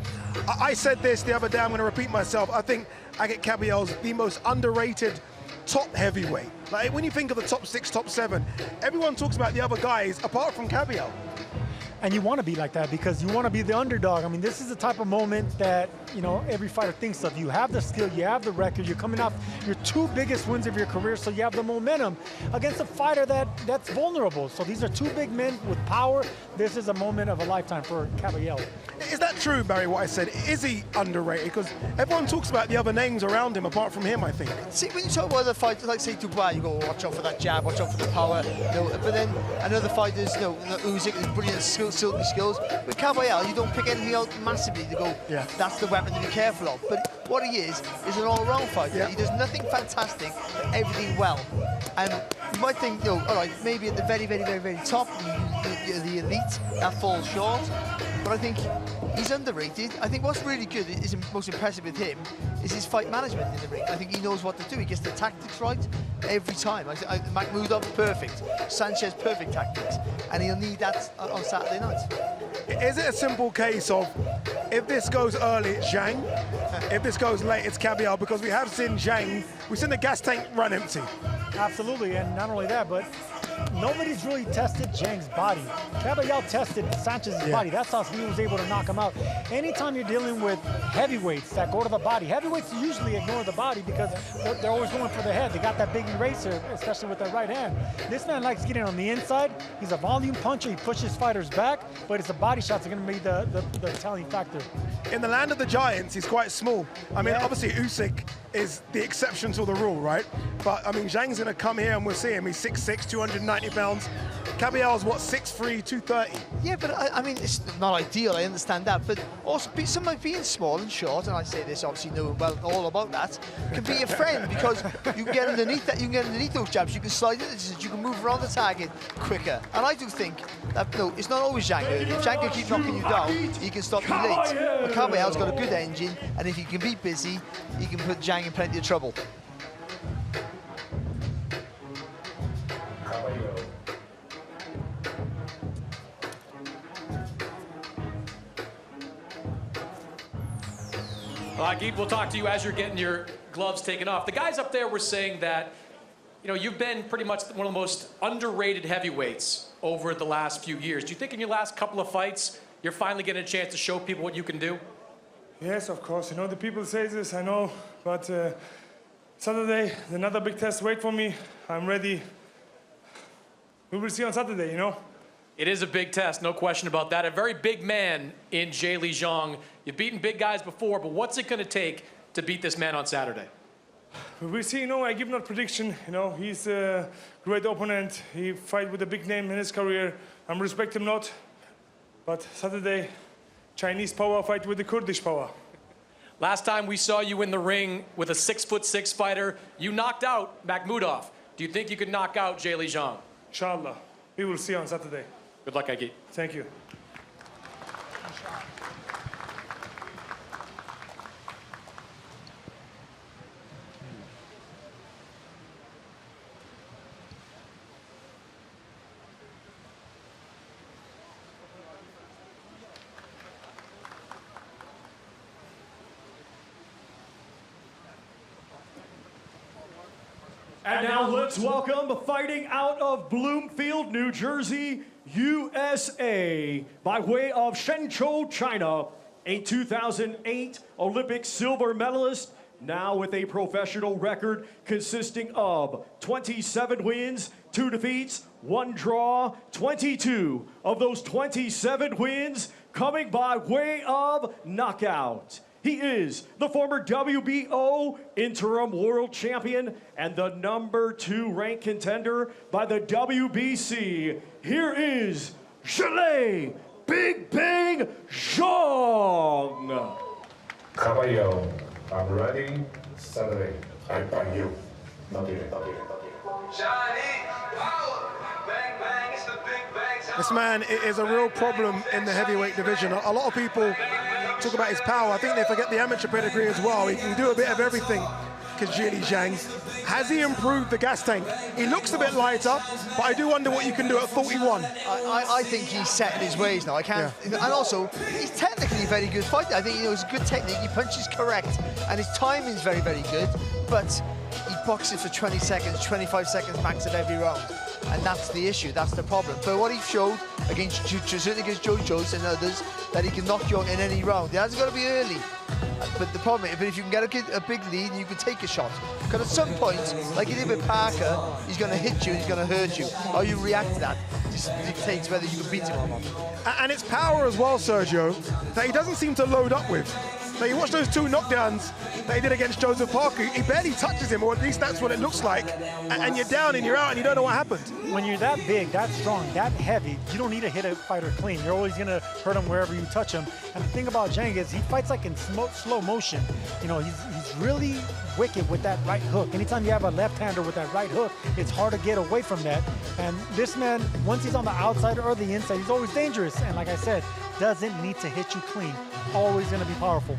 I said this the other day, I'm going to repeat myself. I think Agit Kabayel's the most underrated top heavyweight. Like, when you think of the top 6, top 7, everyone talks about the other guys apart from Kabayel. And you want to be like that because you want to be the underdog. I mean, this is the type of moment that, you know, every fighter thinks of. You have the skill, you have the record, you're coming off your 2 biggest wins of your career, so you have the momentum against a fighter that's vulnerable. So these are 2 big men with power. This is a moment of a lifetime for Kabayel. Is that true, Barry, what I said? Is he underrated? Because everyone talks about the other names around him apart from him, I think. See, when you talk about other fighters, like say Dubois, you go, watch out for that jab, watch out for the power. You know, but then another fighters, you know, Usyk is brilliant silky skills. With Kabayel, you don't pick anything out massively to go, that's the weapon to be careful of. But what he is an all-around fighter. Yeah. He does nothing fantastic, but everything well. And you might think, you know, all right, maybe at the very, very, very, very top, the elite, that falls short. But I think he's underrated. I think what's really good, is most impressive with him, is his fight management in the ring. I think he knows what to do. He gets the tactics right every time. Makhmudov, perfect. Sanchez, perfect tactics. And he'll need that on Saturday night. Is it a simple case of If this goes early, it's Zhang. If this goes late, it's Kabayel, because we have seen Zhang, we've seen the gas tank run empty. Absolutely, and not only that, but nobody's really tested Zhang's body. Kabayel tested Sanchez's body. That's how he was able to knock him out. Anytime you're dealing with heavyweights that go to the body, heavyweights usually ignore the body because they're always going for the head. They got that big eraser, especially with that right hand. This man likes getting on the inside. He's a volume puncher. He pushes fighters back, but it's the body shots that are going to be the telling factor. In the land of the giants, he's quite small. I mean, obviously Usyk is the exception to the rule, right? But I mean, Zhang's going to come here and we'll see him. He's 6'6", 290 pounds. Kabayel's what, 6'3", 230? Yeah, but I mean, it's not ideal, I understand that, but also someone being small and short, and I say this obviously knowing well all about that, can be a friend because you can get underneath that, you can get underneath those jabs, you can slide into distance, you can move around the target quicker. And I do think that, no, it's not always Zhang early. If Zhang can keep knocking you down, he can stop you late. But Kabayel's got a good engine, and if he can be busy, he can put Zhang in plenty of trouble. Agit, we'll talk to you as you're getting your gloves taken off. The guys up there were saying that, you know, you've been pretty much one of the most underrated heavyweights over the last few years. Do you think in your last couple of fights, you're finally getting a chance to show people what you can do? Yes, of course. You know, the people say this, I know, but Saturday, another big test wait for me. I'm ready. We will see on Saturday, you know. It is a big test, no question about that. A very big man in Zhilei Zhang. You've beaten big guys before, but what's it going to take to beat this man on Saturday? We'll see, you know, I give not prediction. You know, he's a great opponent. He fight with a big name in his career. I respect him not. But Saturday, Chinese power fight with the Kurdish power. Last time we saw you in the ring with a 6'6" fighter, you knocked out Makhmudov. Do you think you could knock out Zhilei Zhang? Inshallah. We will see on Saturday. Good luck, Agit. Thank you. And now let's welcome fighting out of Bloomfield, New Jersey, USA, by way of Shenzhou, China, a 2008 Olympic silver medalist, now with a professional record consisting of 27 wins, 2 defeats, 1 draw, 22 of those 27 wins coming by way of knockout. He is the former WBO interim world champion and the #2 ranked contender by the WBC. Here is Zhilei Big Bang Zhang. Kabayel, I'm ready. Saturday, I bang you. Not it. This man is a real problem in the heavyweight division. A lot of people talk about his power. I think they forget the amateur pedigree as well. He can do a bit of everything, because Zhilei Zhang. Has he improved the gas tank? He looks a bit lighter, but I do wonder what you can do at 41. I think he's set in his ways now. I can't, and also he's technically a very good fighter. I think he has good technique. He punches correct, and his timing's very, very good. But he boxes for 20 seconds, 25 seconds max of every round. And that's the issue, that's the problem. But what he showed certainly against Joe Jones and others, that he can knock you out in any round. It hasn't got to be early. But the problem is, if you can get a big lead, you can take a shot. Because at some point, like he did with Parker, he's going to hit you, he's going to hurt you. How you react to that just dictates whether you can beat him or not. And it's power as well, Sergio, that he doesn't seem to load up with. Now, you watch those 2 knockdowns that he did against Joseph Parker, he barely touches him, or at least that's what it looks like. And you're down and you're out and you don't know what happened. When you're that big, that strong, that heavy, you don't need to hit a fighter clean. You're always going to hurt him wherever you touch him. And the thing about Zhang is he fights like in slow motion. You know, he's really wicked with that right hook. Anytime you have a left-hander with that right hook, it's hard to get away from that. And this man, once he's on the outside or the inside, he's always dangerous. And like I said, doesn't need to hit you clean. Always going to be powerful.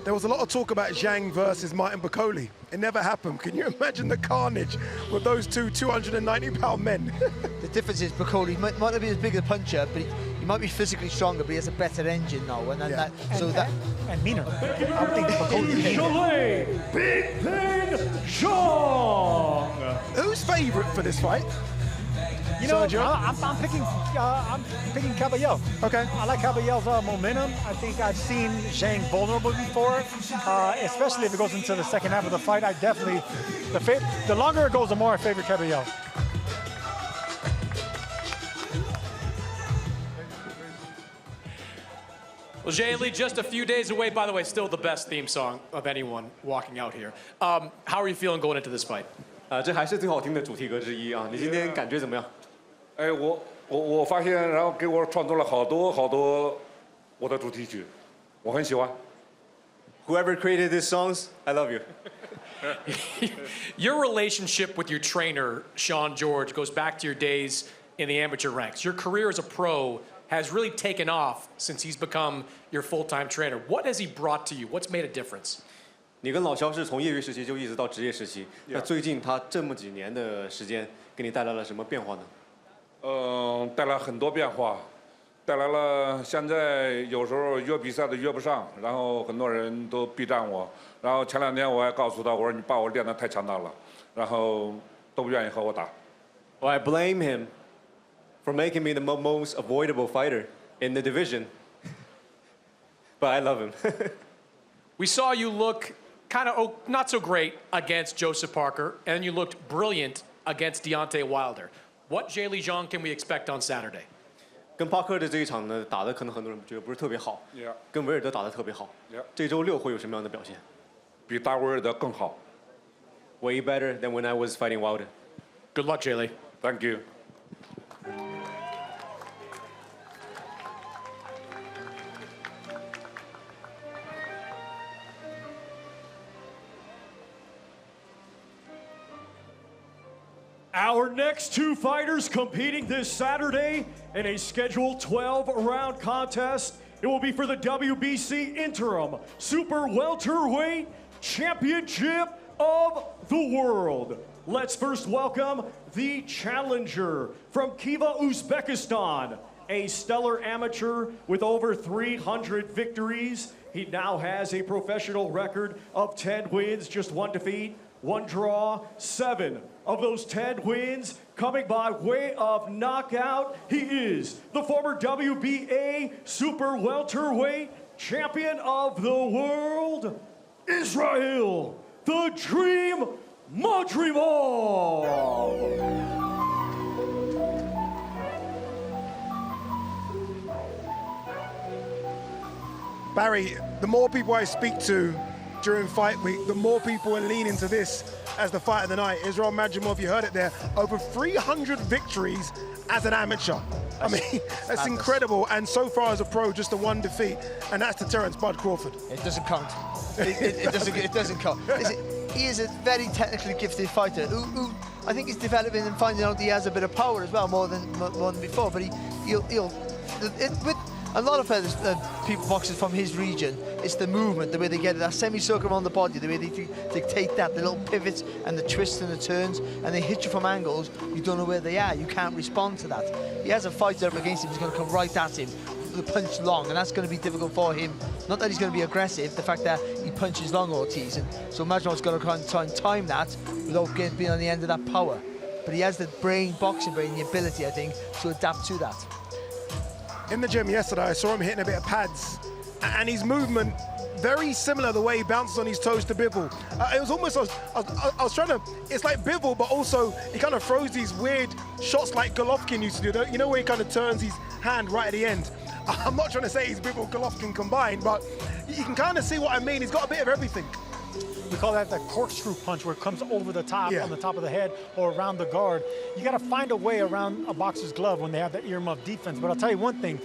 There was a lot of talk about Zhang versus Martin Bakole. It never happened. Can you imagine the carnage with those 2 290-pound men? The difference is Bakole might not be as big a puncher, but he might be physically stronger, but he has a better engine now. And and meaner. I would think Zhilei Big Pin Zhang. Who's favourite for this fight? You know, Sergio? I'm picking Kabayel. Okay. I like Kabayel's momentum. I think I've seen Zhang vulnerable before, especially if it goes into the second half of the fight. I definitely, the longer it goes, the more I favor Kabayel. Well, Zhilei, just a few days away. By the way, still the best theme song of anyone walking out here. How are you feeling going into this fight? 这还是最好听的主题歌之一啊！你今天感觉怎么样？哎，我发现，然后给我创作了好多我的主题曲，我很喜欢。Whoever created these songs, I love you. Your relationship with your trainer, Sean George, goes back to your days in the amateur ranks. Your career as a pro has really taken off since he's become your full-time trainer. What has he brought to you? What's made a difference? 你跟老肖是从业余时期就一直到职业时期，那最近他这么几年的时间，给你带来了什么变化呢？带来很多变化，带来了现在有时候约比赛都约不上，然后很多人都避战我，然后前2天我还告诉他，我说你把我练得太强大了，然后都不愿意和我打。Well, I blame him for making me the most avoidable fighter in the division, but I love him. We saw you look kind of not so great against Joseph Parker, and you looked brilliant against Deontay Wilder. What Zhilei Zhang can we expect on Saturday? 跟帕克的这一场呢，打的可能很多人觉得不是特别好，跟维尔德打的特别好。这周6会有什么样的表现？比打维尔德更好。Way better than when I was fighting Wilder. Good luck, Zhilei. Thank you. Our next two fighters competing this Saturday in a scheduled 12-round contest. It will be for the WBC Interim Super Welterweight Championship of the World. Let's first welcome the challenger from Khiva, Uzbekistan, a stellar amateur with over 300 victories. He now has a professional record of 10 wins, just 1 defeat, 1 draw, 7 of those 10 wins coming by way of knockout. He is the former WBA Super Welterweight Champion of the World, Israil the Dream Madrimov. Barry, the more people I speak to during fight week, the more people are leaning to this as the fight of the night. Israil Madrimov, you heard it there, over 300 victories as an amateur. I mean, that's incredible. And so far as a pro, just the 1 defeat, and that's to Terence Bud Crawford. It doesn't count. It doesn't count. He is a very technically gifted fighter who I think is developing and finding out he has a bit of power as well, more than before. But with a lot of people boxers from his region, it's the movement, the way they get it, that semicircle around the body, the way they take that, the little pivots and the twists and the turns, and they hit you from angles, you don't know where they are, you can't respond to that. He has a fighter up against him who's going to come right at him, the punch long, and that's going to be difficult for him. Not that he's going to be aggressive, the fact that he punches long, Ortiz, and so Madrimov's going to try and time that without being on the end of that power. But he has the boxing brain, the ability, I think, to adapt to that. In the gym yesterday, I saw him hitting a bit of pads, and his movement very similar the way he bounces on his toes to Bivol. It was almost, I was trying to, it's like Bivol, but also he kind of throws these weird shots like Golovkin used to do. You know where he kind of turns his hand right at the end? I'm not trying to say he's Bivol Golovkin combined, but you can kind of see what I mean. He's got a bit of everything. We call that the corkscrew punch, where it comes over the top, on the top of the head or around the guard. You got to find a way around a boxer's glove when they have that earmuff defense. But I'll tell you one thing,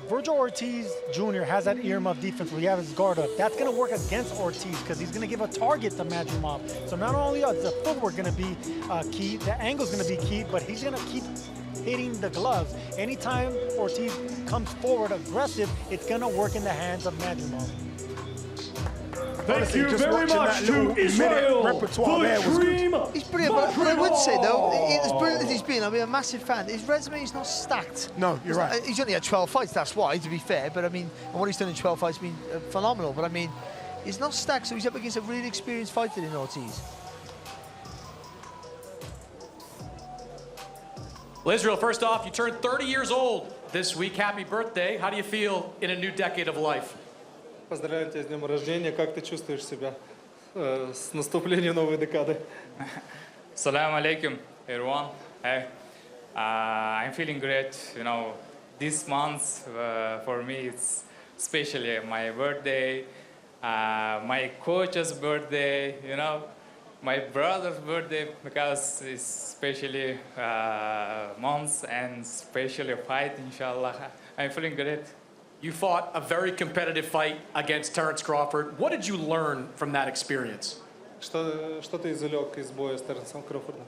Virgil Ortiz Jr. has that earmuff defense where he has his guard up. That's going to work against Ortiz because he's going to give a target to Madrimov. So not only is the footwork going to be key, the angle's going to be key, but he's going to keep hitting the gloves. Anytime Ortiz comes forward aggressive, it's going to work in the hands of Madrimov. Thank you very much to Israil, the Dream. He's brilliant, but I would say though, as brilliant as he's been, I'm a massive fan. His resume is not stacked. No, you're right. He's only had 12 fights, that's why, to be fair. But I mean, and what he's done in 12 fights has been phenomenal. But I mean, he's not stacked, so he's up against a really experienced fighter in Ortiz. Well, Israil, first off, you turned 30 years old this week. Happy birthday. How do you feel in a new decade of life? Поздравляю тебя с днем рождения. Как ты чувствуешь себя с наступлением новой декады? Assalamu alaikum, everyone. Hey, I'm feeling great. You know, this month for me it's especially my birthday, my coach's birthday. You know, my brother's birthday because it's especially months and especially fight. Inshallah, I'm feeling great. You fought a very competitive fight against Terence Crawford. What did you learn from that experience? Что ты извлек из боя с Теренсом Кроуфордом?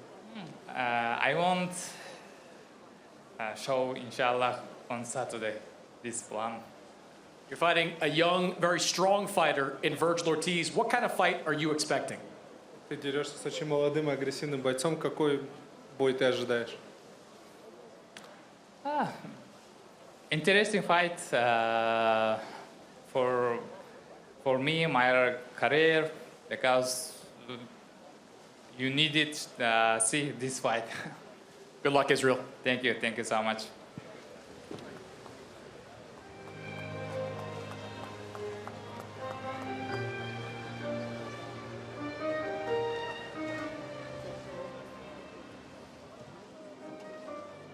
I want show inshallah on Saturday this plan. You're fighting a young, very strong fighter in Virgil Ortiz. What kind of fight are you expecting? Ты дерешься с очень молодым и агрессивным бойцом. Какой бой ты ожидаешь? Interesting fight for me, my career, because you needed see this fight. Good luck, Israil. Thank you so much.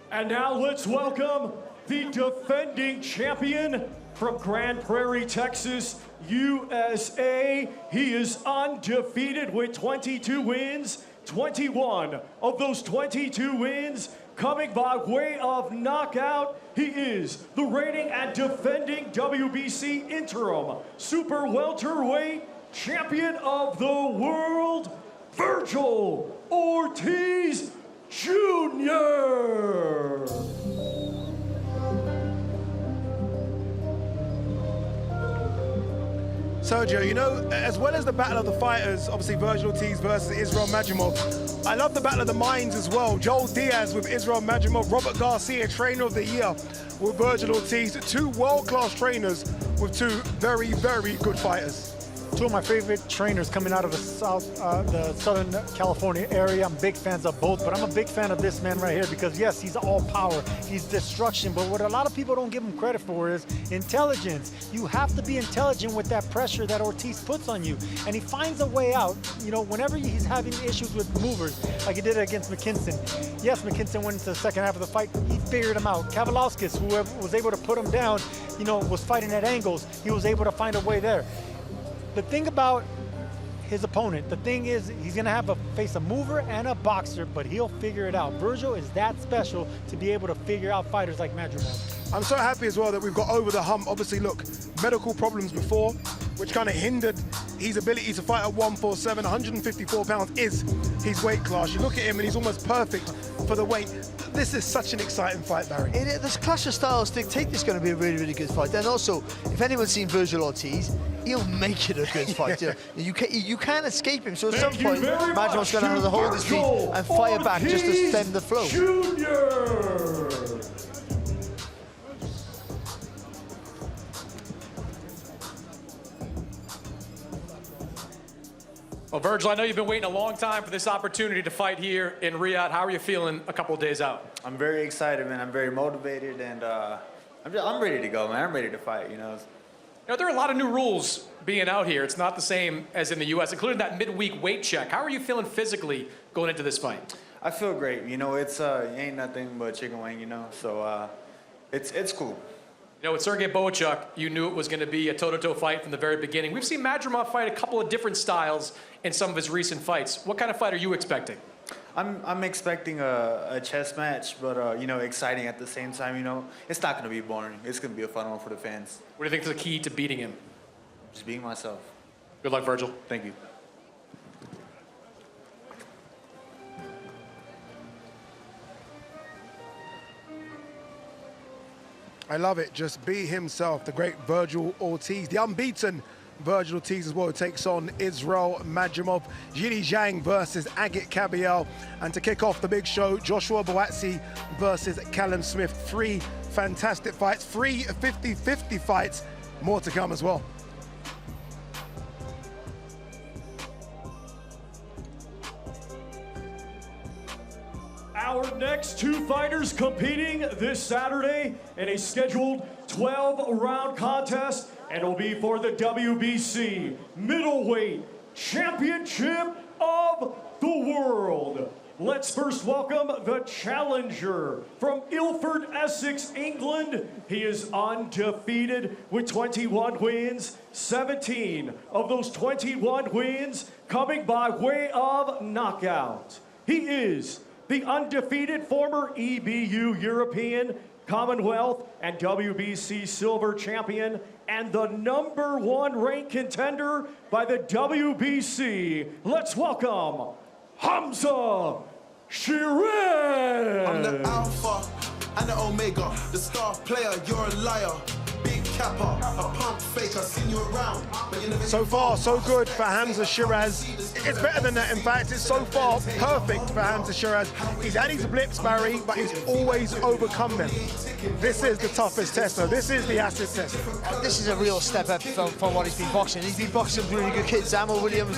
And now let's welcome the defending champion from Grand Prairie, Texas, USA. He is undefeated with 22 wins, 21 of those 22 wins coming by way of knockout. He is the reigning and defending WBC interim super welterweight champion of the world, Virgil Ortiz Jr. Sergio, you know, as well as the battle of the fighters, obviously Virgil Ortiz versus Israil Madrimov, I love the battle of the minds as well. Joel Diaz with Israil Madrimov, Robert Garcia, trainer of the year with Virgil Ortiz, two world-class trainers with two very, very good fighters. Two of my favorite trainers coming out of the Southern California area. I'm big fans of both, but I'm a big fan of this man right here because yes, he's all power, he's destruction, but what a lot of people don't give him credit for is intelligence. You have to be intelligent with that pressure that Ortiz puts on you, and he finds a way out. You know, whenever he's having issues with movers, like he did against McKinson. Yes, McKinson went into the second half of the fight, he figured him out. Kavalauskas, who was able to put him down, you know, was fighting at angles, he was able to find a way there. The thing about his opponent, the thing is he's gonna have to face a mover and a boxer, but he'll figure it out. Virgil is that special to be able to figure out fighters like Madrimov. I'm so happy as well that we've got over the hump. Obviously, look, medical problems before, which kind of hindered his ability to fight at 147. 154 pounds is his weight class. You look at him and he's almost perfect for the weight. This is such an exciting fight, Barry. This clash of styles dictate this is going to be a really, really good fight. And also, if anyone's seen Virgil Ortiz, he'll make it a good fight. You can't escape him. So at some point, Madrimov's going to have to hold his feet and fire back just to stem the flow. Junior. Well, Virgil, I know you've been waiting a long time for this opportunity to fight here in Riyadh. How are you feeling a couple of days out? I'm very excited, man. I'm very motivated, and I'm ready to go, man. I'm ready to fight, you know. You know, there are a lot of new rules being out here. It's not the same as in the U.S., including that midweek weight check. How are you feeling physically going into this fight? I feel great. You know, it's ain't nothing but chicken wing, you know. So it's cool. You know, with Sergey Boachuk, you knew it was going to be a toe-to-toe fight from the very beginning. We've seen Madrimov fight a couple of different styles in some of his recent fights. What kind of fight are you expecting? I'm expecting a chess match, but you know, exciting at the same time. You know, it's not going to be boring. It's going to be a fun one for the fans. What do you think is the key to beating him? Just being myself. Good luck, Virgil. Thank you. I love it. Just be himself. The great Virgil Ortiz, the unbeaten Virgil Ortiz as well takes on Israil Madrimov. Zhilei Zhang versus Agit Kabayel. And to kick off the big show, Joshua Buatsi versus Callum Smith. 3 fantastic fights, 3 50-50 fights. More to come as well. Our next 2 fighters competing this Saturday in a scheduled 12-round contest, and it'll be for the WBC Middleweight Championship of the World. Let's first welcome the challenger from Ilford, Essex, England. He is undefeated with 21 wins, 17 of those 21 wins coming by way of knockout. He is the undefeated former EBU European, Commonwealth, and WBC silver champion, and the #1 ranked contender by the WBC. Let's welcome Hamza Sheeraz. I'm the Alpha and the Omega, the star player, you're a liar. Big capper, a pump faker, seen you around, but you never. So far, so good for Hamza Sheeraz. It's better than that, in fact. It's so far perfect for Hamza Sheeraz. He's had his blips, Barry, but he's always overcome them. This is the toughest test, though. This is the acid test. This is a real step up from what he's been boxing. He's been boxing with really good kids. Zamal Williams,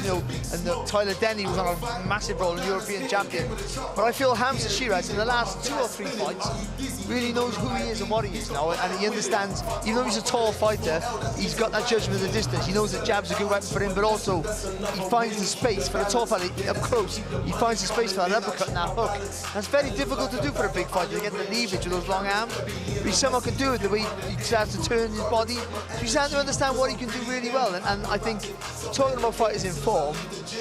and Tyler Denny was on a massive role in European champion. But I feel Hamza Sheeraz in the last 2 or 3 fights really knows who he is and what he is now, and he understands. Even though he's a tall fighter, he's got that judgment of the distance. He knows that jab's a good weapon for him, but also he finds the space for a tall fighter up close. He finds the space for that uppercut and that hook. That's very difficult to do for a big fighter, to get the leverage with those long arms. But he somehow can do it the way he starts to turn his body. So he's starting to understand what he can do really well. And I think, talking about fighters in form,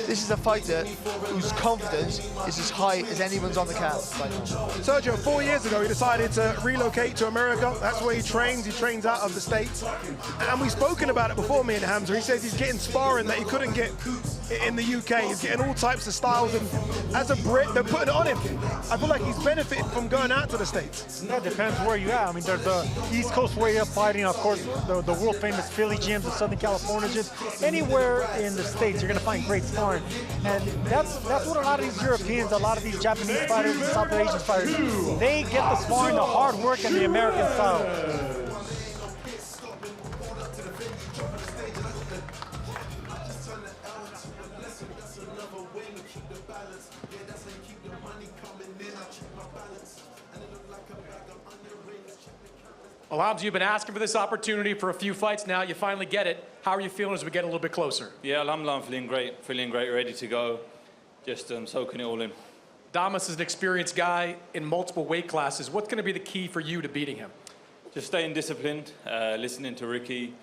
this is a fighter whose confidence is as high as anyone's on the card right now. Sergio, 4 years ago, he decided to relocate to America. That's where he trains. He trains out of the States. And we've spoken about it before, me and Hamza. He says he's getting sparring that he couldn't get in the UK. He's getting all types of styles. And as a Brit, they're putting it on him. I feel like he's benefited from going out to the States. That depends where you're at. I mean, there's the East Coast way of fighting, of course, the world-famous Philly gyms, the Southern California gyms. Anywhere in the States, you're going to find great sparring. And that's what a lot of these Europeans, a lot of these Japanese fighters, and South Asian fighters, they get the sparring, the hard work, and the American style. Well, Hamza, you've been asking for this opportunity for a few fights now. You finally get it. How are you feeling as we get a little bit closer? Yeah, alhamdulillah, I'm feeling great, ready to go. Just soaking it all in. Damas is an experienced guy in multiple weight classes. What's going to be the key for you to beating him? Just staying disciplined, listening to Ricky,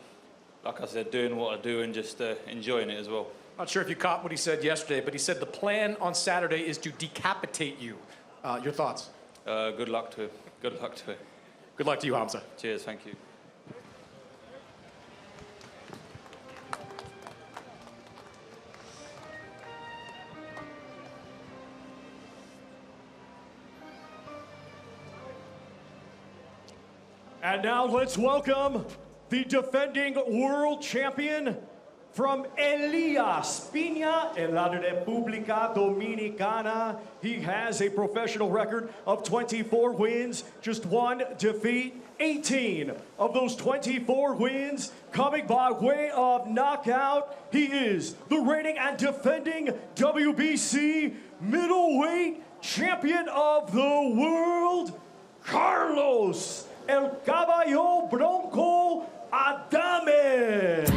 like I said, doing what I do and just enjoying it as well. Not sure if you caught what he said yesterday, but he said the plan on Saturday is to decapitate you. Your thoughts? Good luck to him. Good luck to him. Good luck to you, Hamza. Cheers, thank you. And now let's welcome the defending world champion from Elias Piña en la República Dominicana. He has a professional record of 24 wins, just 1 defeat. 18 of those 24 wins coming by way of knockout. He is the reigning and defending WBC middleweight champion of the world, Carlos El Caballo Bronco Adames.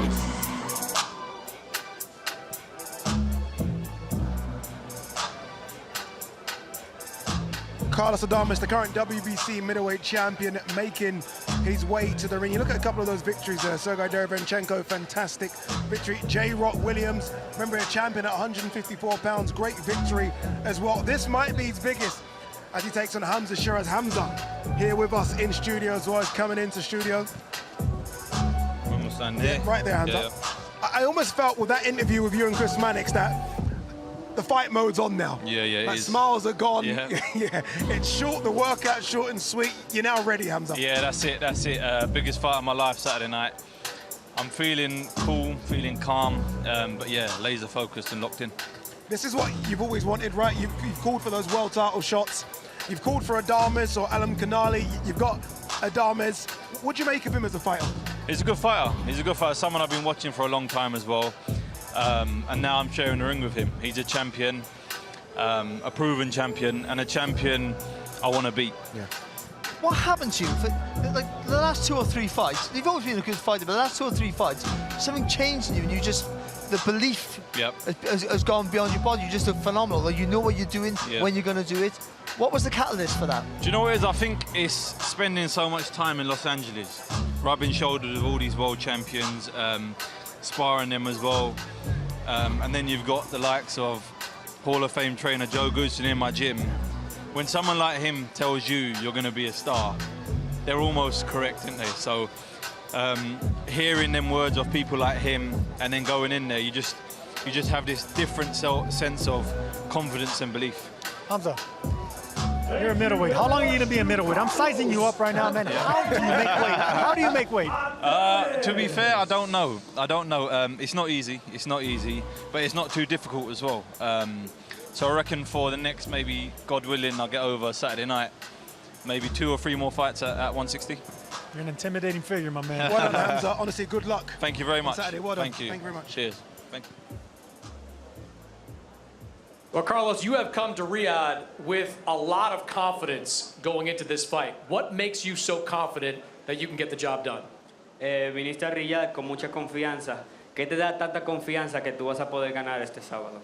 Carlos Adames, the current WBC middleweight champion, making his way to the ring. You look at a couple of those victories there. Sergei Derevyanchenko, fantastic victory. J. Rock Williams, remember, a champion at 154 pounds, great victory as well. This might be his biggest as he takes on Hamza Sheeraz. Hamza here with us in studio as well as coming into studio. Right there, Hamza. Yeah. I almost felt with that interview with you and Chris Mannix that the fight mode's on now. Yeah, like smiles are gone. Yeah. It's short, the workout's short and sweet. You're now ready, Hamza. Yeah, that's it. Biggest fight of my life Saturday night. I'm feeling cool, feeling calm, but yeah, laser focused and locked in. This is what you've always wanted, right? You've called for those world title shots. You've called for Adames or Alam Kanali. You've got Adames. What do you make of him as a fighter? He's a good fighter. He's a good fighter. Someone I've been watching for a long time as well. And now I'm sharing the ring with him. He's a champion, a proven champion, and a champion I want to beat. Yeah. What happened to you for like the last 2 or 3 fights? You've always been a good fighter, but the last 2 or 3 fights, something changed in you, and you just, the belief has gone beyond your body. You just look phenomenal. Like you know what you're doing when you're going to do it. What was the catalyst for that? Do you know what it is? I think it's spending so much time in Los Angeles, rubbing shoulders with all these world champions, sparring them as well. And then you've got the likes of Hall of Fame trainer Joe Goosen in my gym. When someone like him tells you you're going to be a star, they're almost correct, aren't they? So hearing them words of people like him and then going in there, you just have this different sense of confidence and belief. Hamza, you're a middleweight. How long are you going to be a middleweight? I'm sizing you up right now, man. How do you make weight? How do you make weight? To be fair, I don't know. It's not easy. It's not easy, but it's not too difficult as well. So I reckon for the next, maybe, God willing, I'll get over Saturday night, maybe 2 or 3 more fights at 160. You're an intimidating figure, my man. Well done, Hamza. Honestly, good luck. Thank you very much. Saturday, well done. Thank you. Thank you very much. Cheers. Thank you. Well, Carlos, you have come to Riyadh with a lot of confidence going into this fight. What makes you so confident that you can get the job done? Viniste a Riyadh con mucha confianza. ¿Qué te da tanta confianza que tú vas a poder ganar este sábado?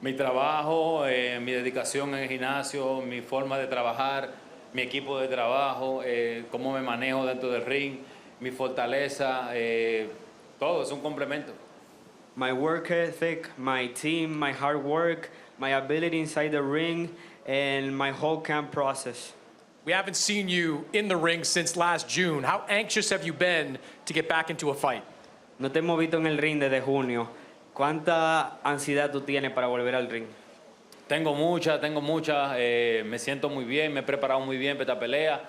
Mi trabajo, mi dedicación en el gimnasio, mi forma de trabajar, mi equipo de trabajo, cómo me manejo dentro del ring, mi fortaleza, todo es un complemento. My work ethic, my team, my hard work, my ability inside the ring, and my whole camp process. We haven't seen you in the ring since last June. How anxious have you been to get back into a fight? No te hemos visto en el ring desde junio. ¿Cuánta ansiedad tú tienes para volver al ring? Tengo mucha, me siento muy bien, me he preparado muy bien para esta pelea.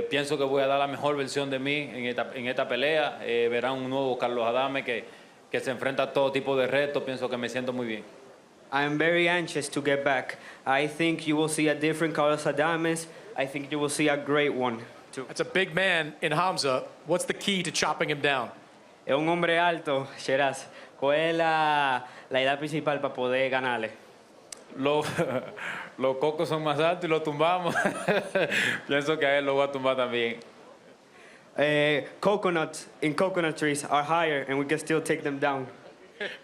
Pienso que voy a dar la mejor versión de mí en esta pelea. Verán un nuevo Carlos Adames que se enfrenta a todo tipo de retos. Pienso que me siento muy bien. I'm very anxious to get back. I think you will see a different Carlos Adames. I think you will see a great one, too. That's a big man in Hamza. What's the key to chopping him down? Es un hombre alto, Sheeraz. ¿Cuál es la idea principal para poder ganarle? Los cocos son más altos y los tumbamos. Pienso que a él lo voy a tumbar también. Coconuts in coconut trees are higher, and we can still take them down.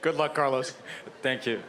Good luck, Carlos. Thank you.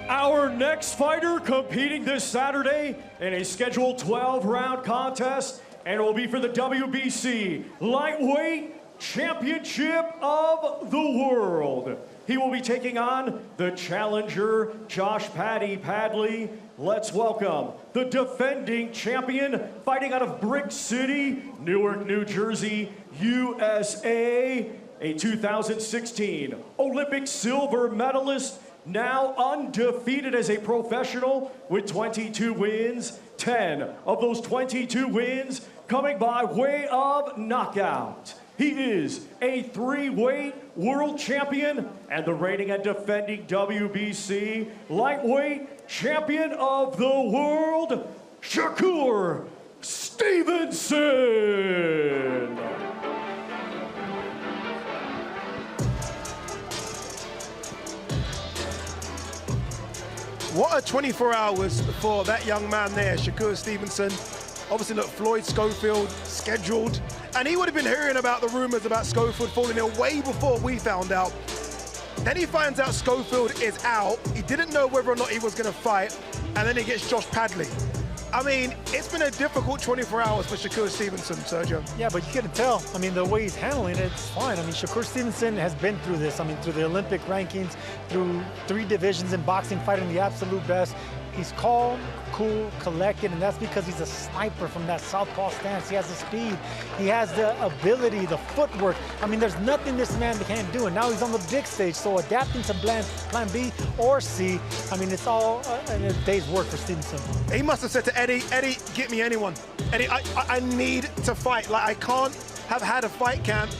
Our next fighter competing this Saturday in a scheduled 12-round contest, and it will be for the WBC Lightweight Championship of the World. He will be taking on the challenger, Josh Padley. Let's welcome the defending champion, fighting out of Brick City, Newark, New Jersey, USA, a 2016 Olympic silver medalist, now undefeated as a professional with 22 wins, 10 of those 22 wins coming by way of knockout. He is a 3-weight world champion and the reigning and defending WBC lightweight champion of the world, Shakur Stevenson. What a 24 hours for that young man there, Shakur Stevenson. Obviously, look, Floyd Schofield scheduled, and he would have been hearing about the rumors about Schofield falling ill way before we found out. Then he finds out Schofield is out. He didn't know whether or not he was going to fight, and then he gets Josh Padley. I mean, it's been a difficult 24 hours for Shakur Stevenson, Sergio. Yeah, but you can tell, I mean, the way he's handling it, it's fine. I mean, Shakur Stevenson has been through this. I mean, through the Olympic rankings, through 3 divisions in boxing, fighting the absolute best. He's calm, cool, collected, and that's because he's a sniper from that southpaw stance. He has the speed, he has the ability, the footwork. I mean, there's nothing this man can't do, and now he's on the big stage, so adapting to plan B or C, I mean, it's all a day's work for Stevenson. He must have said to Eddie, Eddie, get me anyone. Eddie, I need to fight. Like, I can't have had a fight camp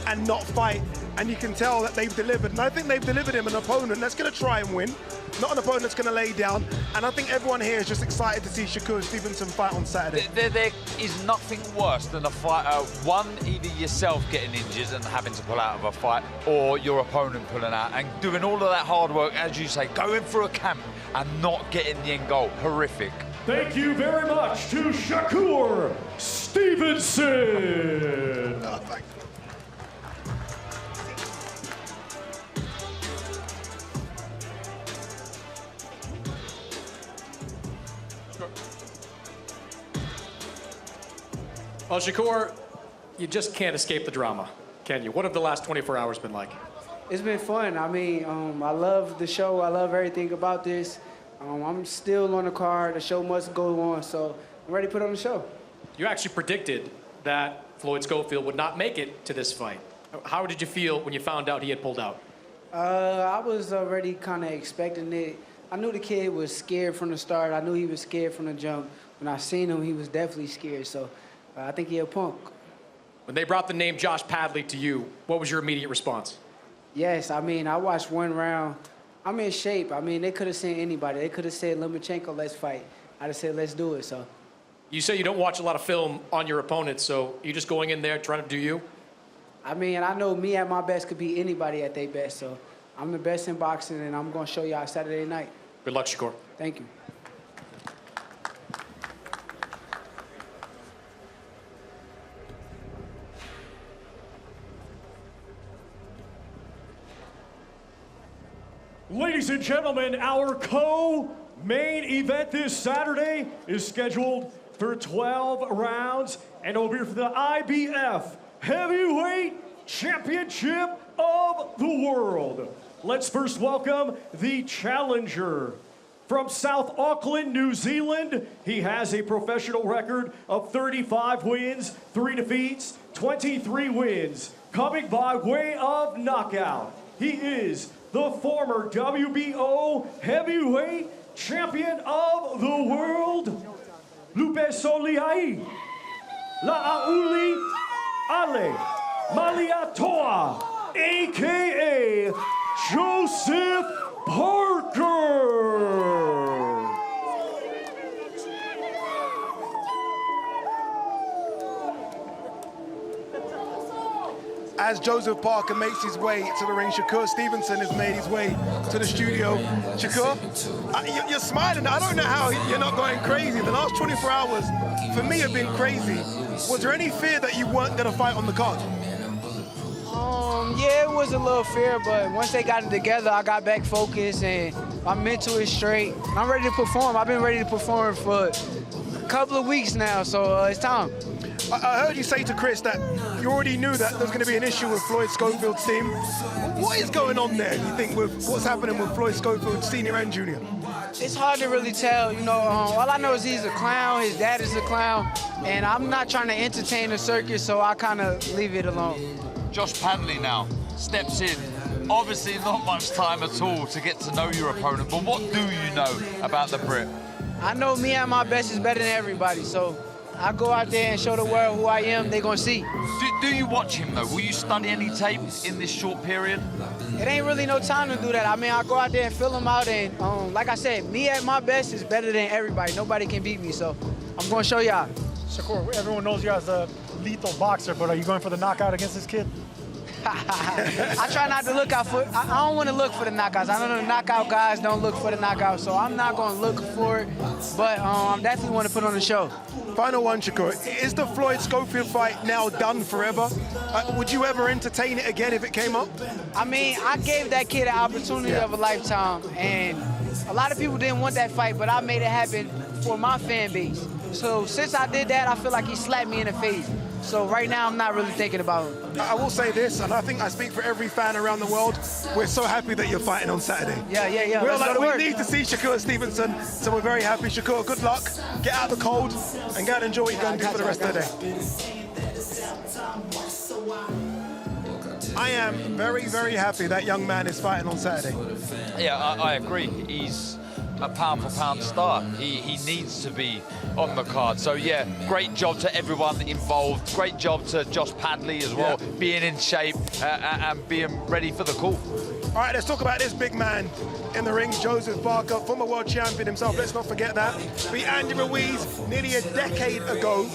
and not fight. And you can tell that they've delivered. And I think they've delivered him an opponent that's going to try and win, not an opponent that's going to lay down. And I think everyone here is just excited to see Shakur Stevenson fight on Saturday. There is nothing worse than a fighter, one, either yourself getting injured and having to pull out of a fight, or your opponent pulling out and doing all of that hard work, as you say, going through a camp and not getting the end goal. Horrific. Thank you very much to Shakur Stevenson. Oh, thank you. Well, Shakur, you just can't escape the drama, can you? What have the last 24 hours been like? It's been fun. I mean, I love the show. I love everything about this. I'm still on the card. The show must go on, so I'm ready to put on the show. You actually predicted that Floyd Schofield would not make it to this fight. How did you feel when you found out he had pulled out? I was already kind of expecting it. I knew the kid was scared from the start. I knew he was scared from the jump. When I seen him, he was definitely scared, so I think he a punk. When they brought the name Josh Padley to you, what was your immediate response? Yes, I mean, I watched one round. I'm in shape. I mean, they could have sent anybody. They could have said, Lomachenko, let's fight. I'd have said, let's do it, so. You say you don't watch a lot of film on your opponent, so you just going in there trying to do you? I mean, I know me at my best could be anybody at their best, so I'm the best in boxing, and I'm going to show y'all Saturday night. Good luck, Shakur. Thank you. Ladies and gentlemen, our co-main event this Saturday is scheduled for 12 rounds, and it'll be for the IBF Heavyweight Championship of the World. Let's first welcome the challenger. From South Auckland, New Zealand, he has a professional record of 35 wins, 3 defeats, 23 wins, coming by way of knockout. He is the former WBO Heavyweight Champion of the World, Lupesoliai La'auli Ale Maliatoa, a.k.a. Joseph Parker. As Joseph Parker makes his way to the ring, Shakur Stevenson has made his way to the studio. Shakur, you're smiling. I don't know how you're not going crazy. The last 24 hours, for me, have been crazy. Was there any fear that you weren't going to fight on the card? Yeah, it was a little fear, but once they got it together, I got back focused, and my mental is straight. I'm ready to perform. I've been ready to perform for a couple of weeks now, so it's time. I heard you say to Chris that you already knew that there was going to be an issue with Floyd Schofield's team. What is going on there, you think, with what's happening with Floyd Schofield, senior and junior? It's hard to really tell. You know, all I know is he's a clown, his dad is a clown, and I'm not trying to entertain the circus, so I kind of leave it alone. Josh Padley now steps in. Obviously not much time at all to get to know your opponent, but what do you know about the Brit? I know me at my best is better than everybody, so I go out there and show the world who I am, they're gonna see. Do you watch him though? Will you study any tape in this short period? It ain't really no time to do that. I mean, I go out there and fill him out, and like I said, me at my best is better than everybody. Nobody can beat me, so I'm gonna show y'all. Shakur, everyone knows you as a lethal boxer, but are you going for the knockout against this kid? I try not to look out for, I don't want to look for the knockouts. I know the knockout guys don't look for the knockouts, so I'm not going to look for it, but I definitely want to put on the show. Final one, Shakur. Is the Floyd Schofield fight now done forever? Would you ever entertain it again if it came up? I mean, I gave that kid an opportunity of a lifetime, and a lot of people didn't want that fight, but I made it happen for my fan base. So since I did that, I feel like he slapped me in the face. So right now, I'm not really thinking about it. I will say this, and I think I speak for every fan around the world. We're so happy that you're fighting on Saturday. Yeah. We're like, we need to see Shakur Stevenson, so we're very happy. Shakur, good luck. Get out of the cold and go and enjoy what you're going to do for the rest of the day. I am very, very happy that young man is fighting on Saturday. Yeah, I agree. He's a pound-for-pound star. He needs to be on the card. So yeah, great job to everyone involved. Great job to Josh Padley as well, being in shape and being ready for the call. All right, let's talk about this big man in the ring, Joseph Parker, former world champion himself. Let's not forget that. Beat Andy Ruiz nearly a decade ago.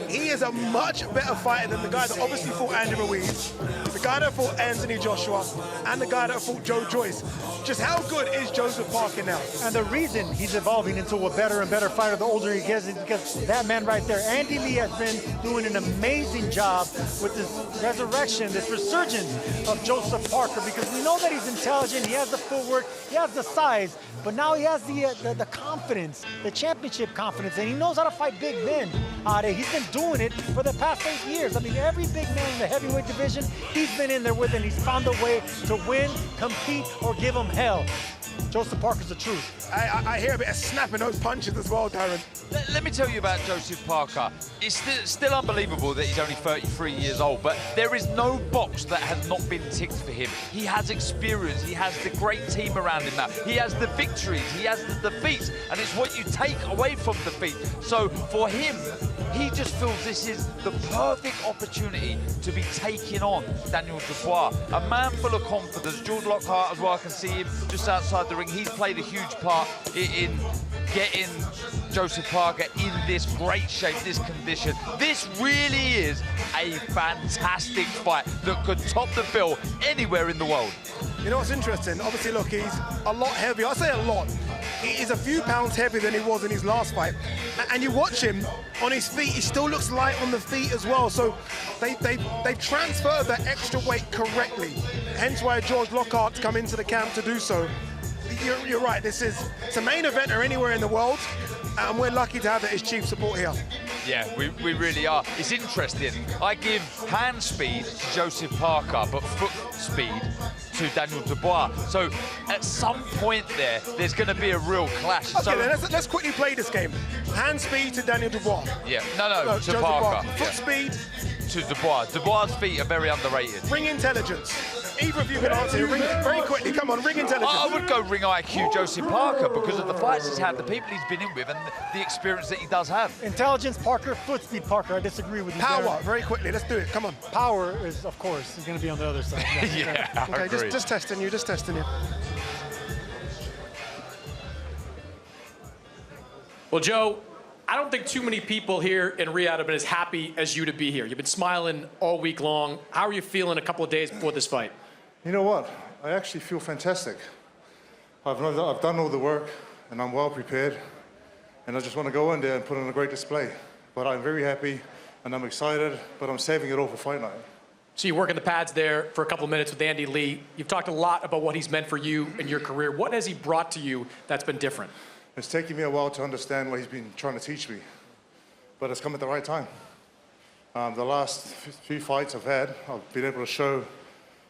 He is a much better fighter than the guy that obviously fought Andy Ruiz, the guy that fought Anthony Joshua, and the guy that fought Joe Joyce. Just how good is Joseph Parker now? And the reason he's evolving into a better and better fighter the older he gets is because that man right there, Andy Lee, has been doing an amazing job with this resurrection, this resurgence of Joseph Parker, because we know that he's intelligent, he has the footwork, he has the size, but now he has the confidence, the championship confidence, and he knows how to fight big men. He's been doing it for the past 8 years. I mean, every big man in the heavyweight division, he's been in there with, and he's found a way to win, compete, or give him hell. Joseph Parker's the truth. I hear a bit of snapping those punches as well, Darren. Let me tell you about Joseph Parker. It's still unbelievable that he's only 33 years old, but there is no box that has not been ticked for him. He has experience, he has the great team around him now, he has the victories, he has the defeats, and it's what you take away from defeat. So for him, he just feels this is the perfect opportunity to be taking on Daniel Dubois, a man full of confidence. George Lockhart as well, I can see him just outside the ring. He's played a huge part in getting Joseph Parker in this great shape, this condition. This really is a fantastic fight that could top the bill anywhere in the world. You know what's interesting? Obviously, look, he's a lot heavier. I say a lot. He is a few pounds heavier than he was in his last fight. And you watch him on his feet, he still looks light on the feet as well. So they transfer the extra weight correctly. Hence why George Lockhart's come into the camp to do so. You're right, it's a main eventer anywhere in the world, and we're lucky to have it as chief support here. Yeah, we really are. It's interesting. I give hand speed to Joseph Parker, but foot speed to Daniel Dubois. So at some point there's going to be a real clash. Okay, so, then let's quickly play this game. Hand speed to Daniel Dubois. Yeah, no, to Parker. Foot speed to Dubois. Dubois' feet are very underrated. Ring intelligence. Either of you can answer. Ring very quickly. Come on, ring intelligence. I would go ring IQ Joseph Parker because of the fights he's had, the people he's been in with, and the experience that he does have. Intelligence, Parker. Foot speed, Parker. I disagree with you. Power, there. very quickly. Let's do it. Come on. Power is, of course, is going to be on the other side. Yeah, okay, just testing you. Just testing you. Well, Joe, I don't think too many people here in Riyadh have been as happy as you to be here. You've been smiling all week long. How are you feeling a couple of days before this fight? You know what? I actually feel fantastic. I've done all the work, and I'm well prepared, and I just want to go in there and put on a great display. But I'm very happy, and I'm excited, but I'm saving it all for fight night. So you work in the pads there for a couple of minutes with Andy Lee. You've talked a lot about what he's meant for you in your career. What has he brought to you that's been different? It's taken me a while to understand what he's been trying to teach me, but it's come at the right time. The last few fights I've had, I've been able to show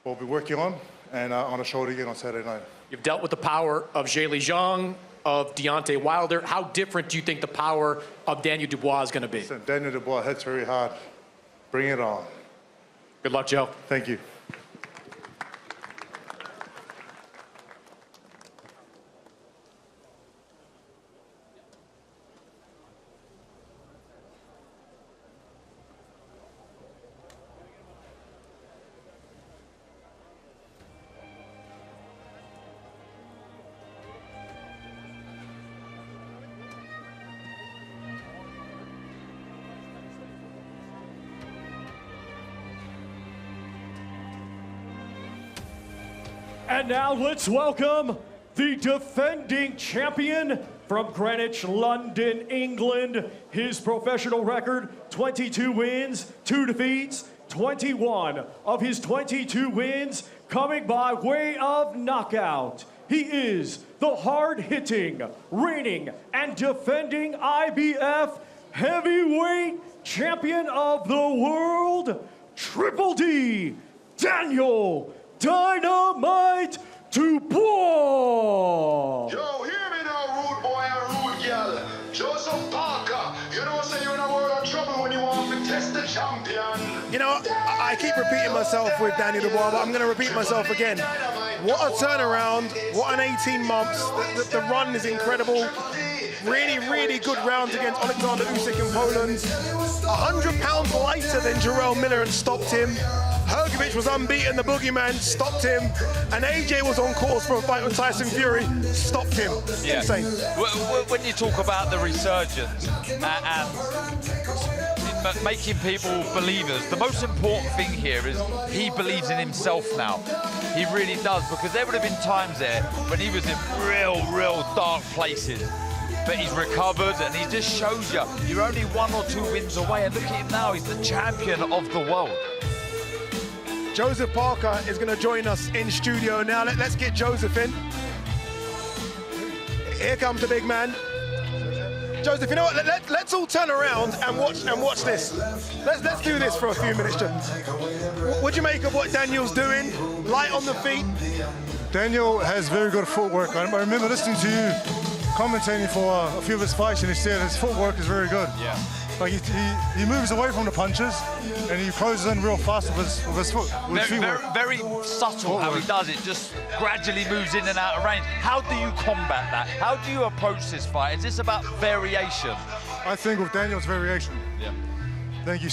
what we'll be working on, and on a show it again on Saturday night. You've dealt with the power of Zhilei Zhang, of Deontay Wilder. How different do you think the power of Daniel Dubois is going to be? Listen, Daniel Dubois hits very hard. Bring it on. Good luck, Joe. Thank you. And now let's welcome the defending champion from Greenwich, London, England. His professional record, 22 wins, 2 defeats, 21 of his 22 wins coming by way of knockout. He is the hard-hitting, reigning, and defending IBF heavyweight champion of the world, Triple D, Daniel Dynamite Dubois. Yo, hear me now, rude boy and rude girl. Joseph Parker, you know say you're in a world of trouble when you want to test the champion. You know, I keep repeating myself with Daniel Dubois, but I'm going to repeat myself again. What a turnaround, what an 18 months. The run is incredible. Really, really good rounds against Alexander Usyk in Poland. 100 pounds lighter than Jarrell Miller and stopped him. Hrgovic was unbeaten, the boogeyman stopped him. And AJ was on course for a fight with Tyson Fury, stopped him. Yeah. Insane. When you talk about the resurgence and making people believers, the most important thing here is he believes in himself now. He really does, because there would have been times there when he was in real dark places. But he's recovered, and he just shows you, you're only 1 or 2 wins away, and look at him now, he's the champion of the world. Joseph Parker is going to join us in studio now. Let's get Joseph in. Here comes the big man. Joseph, you know what? Let's all turn around and watch this. Let's do this for a few minutes, Joe. What do you make of what Daniel's doing? Light on the feet. Daniel has very good footwork. I remember listening to you commentating for a few of his fights, and he said his footwork is very good. Yeah. Like he moves away from the punches, and he closes in real fast with his foot. Very subtle how he does it, just gradually moves in and out of range. How do you combat that? How do you approach this fight? Is this about variation? I think with Daniel's variation. Yeah. I think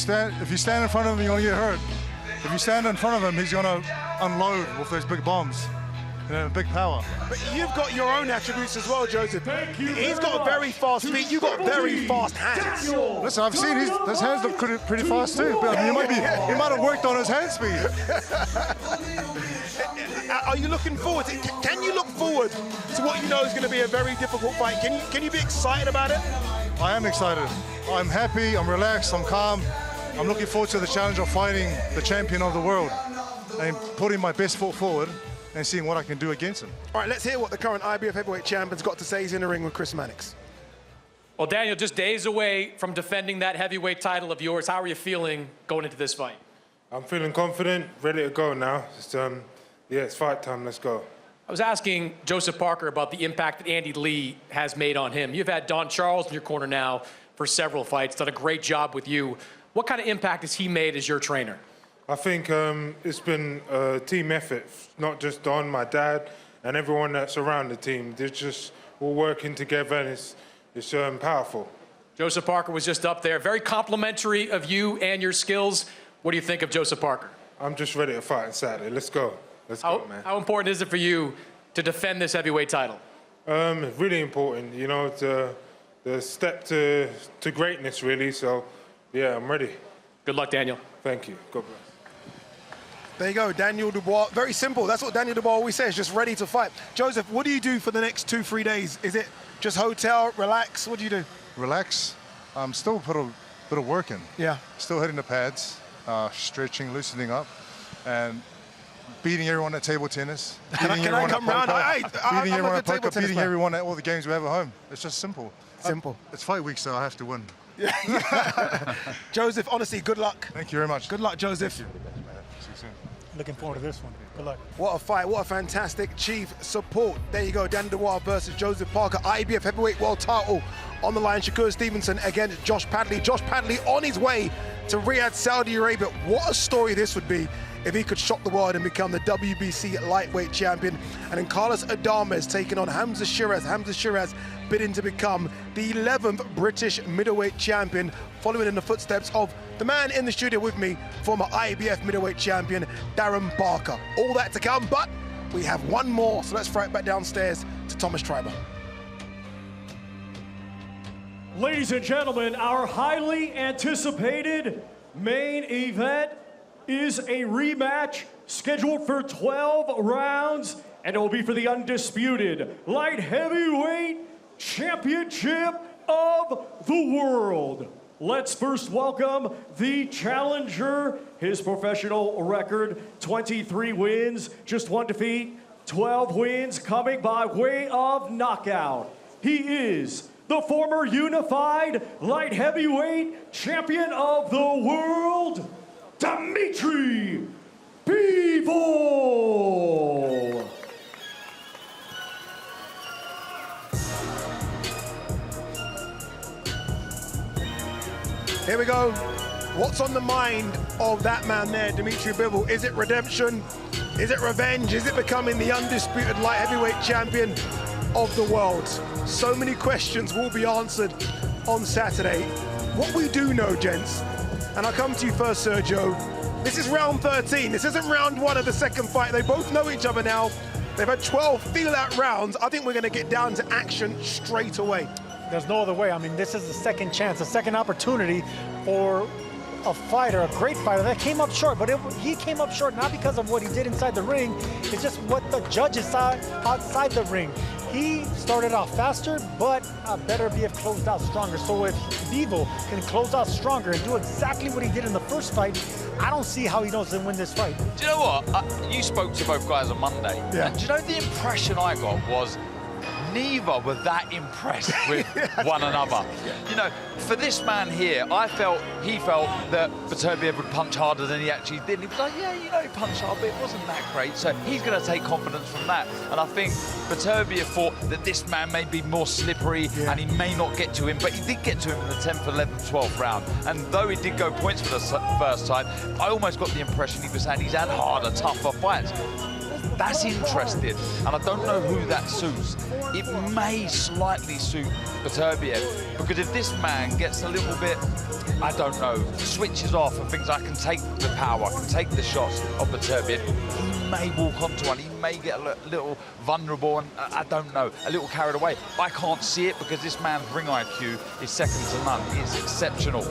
if you stand in front of him, you're gonna get hurt. If you stand in front of him, he's gonna unload with those big bombs. You know, big power. But you've got your own attributes as well, Joseph. He's got very fast feet. You've got very fast hands. Listen, I've seen his hands look pretty fast too. But I mean, he might have worked on his hand speed. Are you looking forward to? Can you look forward to what you know is going to be a very difficult fight? Can you be excited about it? I am excited. I'm happy. I'm relaxed. I'm calm. I'm looking forward to the challenge of fighting the champion of the world and putting my best foot forward and seeing what I can do against him. All right, let's hear what the current IBF heavyweight champion's got to say. He's in the ring with Chris Mannix. Well, Daniel, just days away from defending that heavyweight title of yours. How are you feeling going into this fight? I'm feeling confident, ready to go now. It's fight time, let's go. I was asking Joseph Parker about the impact that Andy Lee has made on him. You've had Don Charles in your corner now for several fights, done a great job with you. What kind of impact has he made as your trainer? I think it's been a team effort, not just Don, my dad, and everyone that's around the team. They're just all working together, and it's powerful. Joseph Parker was just up there, very complimentary of you and your skills. What do you think of Joseph Parker? I'm just ready to fight on Saturday. Let's go. Let's go, man. How important is it for you to defend this heavyweight title? Really important, you know, the step to greatness, really. So, yeah, I'm ready. Good luck, Daniel. Thank you. God bless. There you go, Daniel Dubois. Very simple. That's what Daniel Dubois always says, just ready to fight. Joseph, what do you do for the next 2-3 days? Is it just hotel, relax? What do you do? Relax. I'm still put a bit of work in. Yeah. Still hitting the pads, stretching, loosening up, and beating everyone at table tennis. Can I come round? Beating everyone at poker, beating everyone at all the games we have at home. It's just simple. Simple. It's fight week, so I have to win. Joseph, honestly, good luck. Thank you very much. Good luck, Joseph. Looking forward to this one. Good luck. What a fight, what a fantastic chief support. There you go, Daniel Dubois versus Joseph Parker, IBF heavyweight world title on the line. Shakur Stevenson against Josh Padley. Josh Padley on his way to Riyadh, Saudi Arabia. What a story this would be if he could shock the world and become the WBC lightweight champion. And then Carlos Adames taking on Hamza Sheeraz. Hamza Sheeraz bidding to become the 11th British middleweight champion, following in the footsteps of the man in the studio with me, former IBF middleweight champion, Darren Barker. All that to come, but we have one more, so let's throw it back downstairs to Thomas Treiber. Ladies and gentlemen, our highly anticipated main event is a rematch scheduled for 12 rounds, and it will be for the undisputed light heavyweight championship of the world. Let's first welcome the challenger. His professional record, 23 wins, just 1 defeat, 12 wins coming by way of knockout. He is the former unified light heavyweight champion of the world, Dmitry Bivol. Here we go. What's on the mind of that man there, Dmitry Bivol? Is it redemption? Is it revenge? Is it becoming the undisputed light heavyweight champion of the world? So many questions will be answered on Saturday. What we do know, gents, and I'll come to you first, Sergio, this is round 13. This isn't round 1 of the second fight. They both know each other now. They've had 12 feel-out rounds. I think we're going to get down to action straight away. There's no other way. I mean, this is the second chance, a second opportunity for a fighter, a great fighter that came up short, but he came up short not because of what he did inside the ring, it's just what the judges saw outside the ring. He started off faster, but Beterbiev closed out stronger. So if Bivol can close out stronger and do exactly what he did in the first fight, I don't see how he doesn't win this fight. Do you know what? You spoke to both guys on Monday. Yeah. And do you know the impression I got was neither were that impressed with one another. You know, for this man here, he felt that Beterbiev would punch harder than he actually did. And he was like, yeah, you know, he punched hard, but it wasn't that great. So he's going to take confidence from that. And I think Beterbiev thought that this man may be more slippery and he may not get to him, but he did get to him in the 10th, 11th, 12th round. And though he did go points for the first time, I almost got the impression he was saying he's had harder, tougher fights. That's interesting, and I don't know who that suits. It may slightly suit Beterbiev, because if this man gets a little bit, I don't know, switches off and thinks I can take the power, I can take the shots of Beterbiev, he may walk onto one, he may get a little vulnerable and, I don't know, a little carried away. I can't see it because this man's ring IQ is second to none. It's exceptional.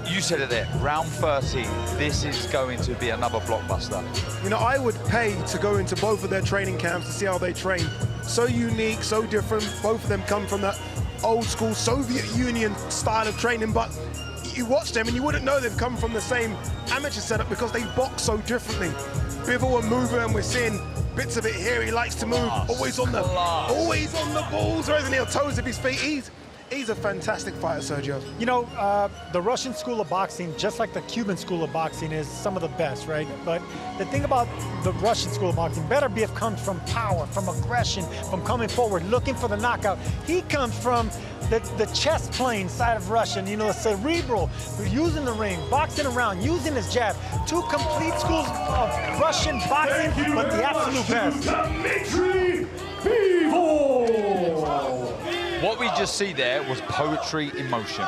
You said it there, round 13, this is going to be another blockbuster. You know, I would pay to go into both of their training camps to see how they train. So unique, so different. Both of them come from that old school Soviet Union style of training, but you watch them and you wouldn't know they've come from the same amateur setup because they box so differently. Bivol and mover, and we're seeing bits of it here. He likes to move, always on the balls, or isn't he, on toes of his feet. He's a fantastic fighter, Sergio. You know, the Russian school of boxing, just like the Cuban school of boxing, is some of the best, right? But the thing about the Russian school of boxing, Beterbiev comes from power, from aggression, from coming forward, looking for the knockout. He comes from the chess playing side of Russian, you know, the cerebral, using the ring, boxing around, using his jab. Two complete schools of Russian boxing, but the absolute best. Dmitry Bivol! What we just see there was poetry in motion.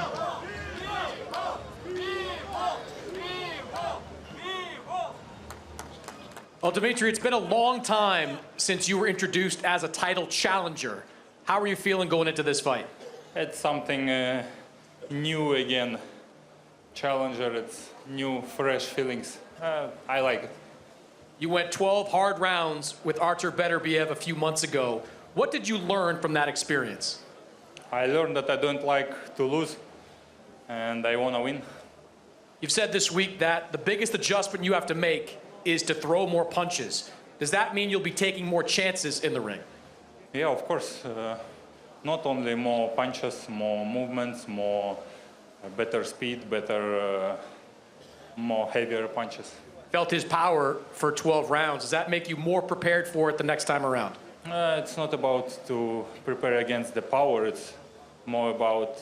Well, Dmitry, it's been a long time since you were introduced as a title challenger. How are you feeling going into this fight? It's something new again. Challenger, it's new, fresh feelings. I like it. You went 12 hard rounds with Artur Beterbiev a few months ago. What did you learn from that experience? I learned that I don't like to lose, and I want to win. You've said this week that the biggest adjustment you have to make is to throw more punches. Does that mean you'll be taking more chances in the ring? Yeah, of course. Not only more punches, more movements, more better speed, better, more heavier punches. Felt his power for 12 rounds. Does that make you more prepared for it the next time around? It's not about to prepare against the power. It's more about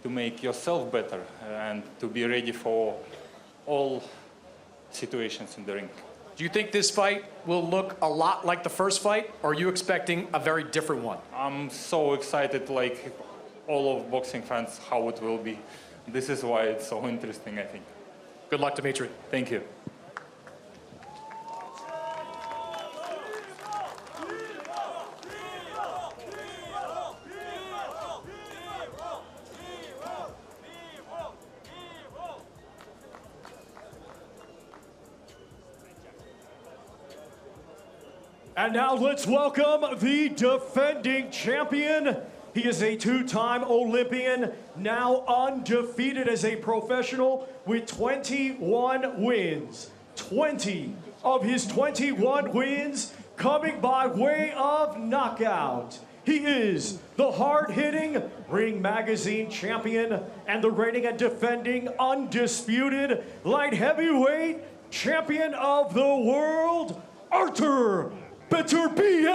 to make yourself better and to be ready for all situations in the ring. Do you think this fight will look a lot like the first fight, or are you expecting a very different one? I'm so excited, like all of boxing fans, how it will be. This is why it's so interesting, I think. Good luck, Dmitry. Thank you. And now let's welcome the defending champion. He is a two-time Olympian, now undefeated as a professional with 21 wins. 20 of his 21 wins coming by way of knockout. He is the hard-hitting Ring Magazine champion and the reigning and defending undisputed light heavyweight champion of the world, Artur Beterbiev.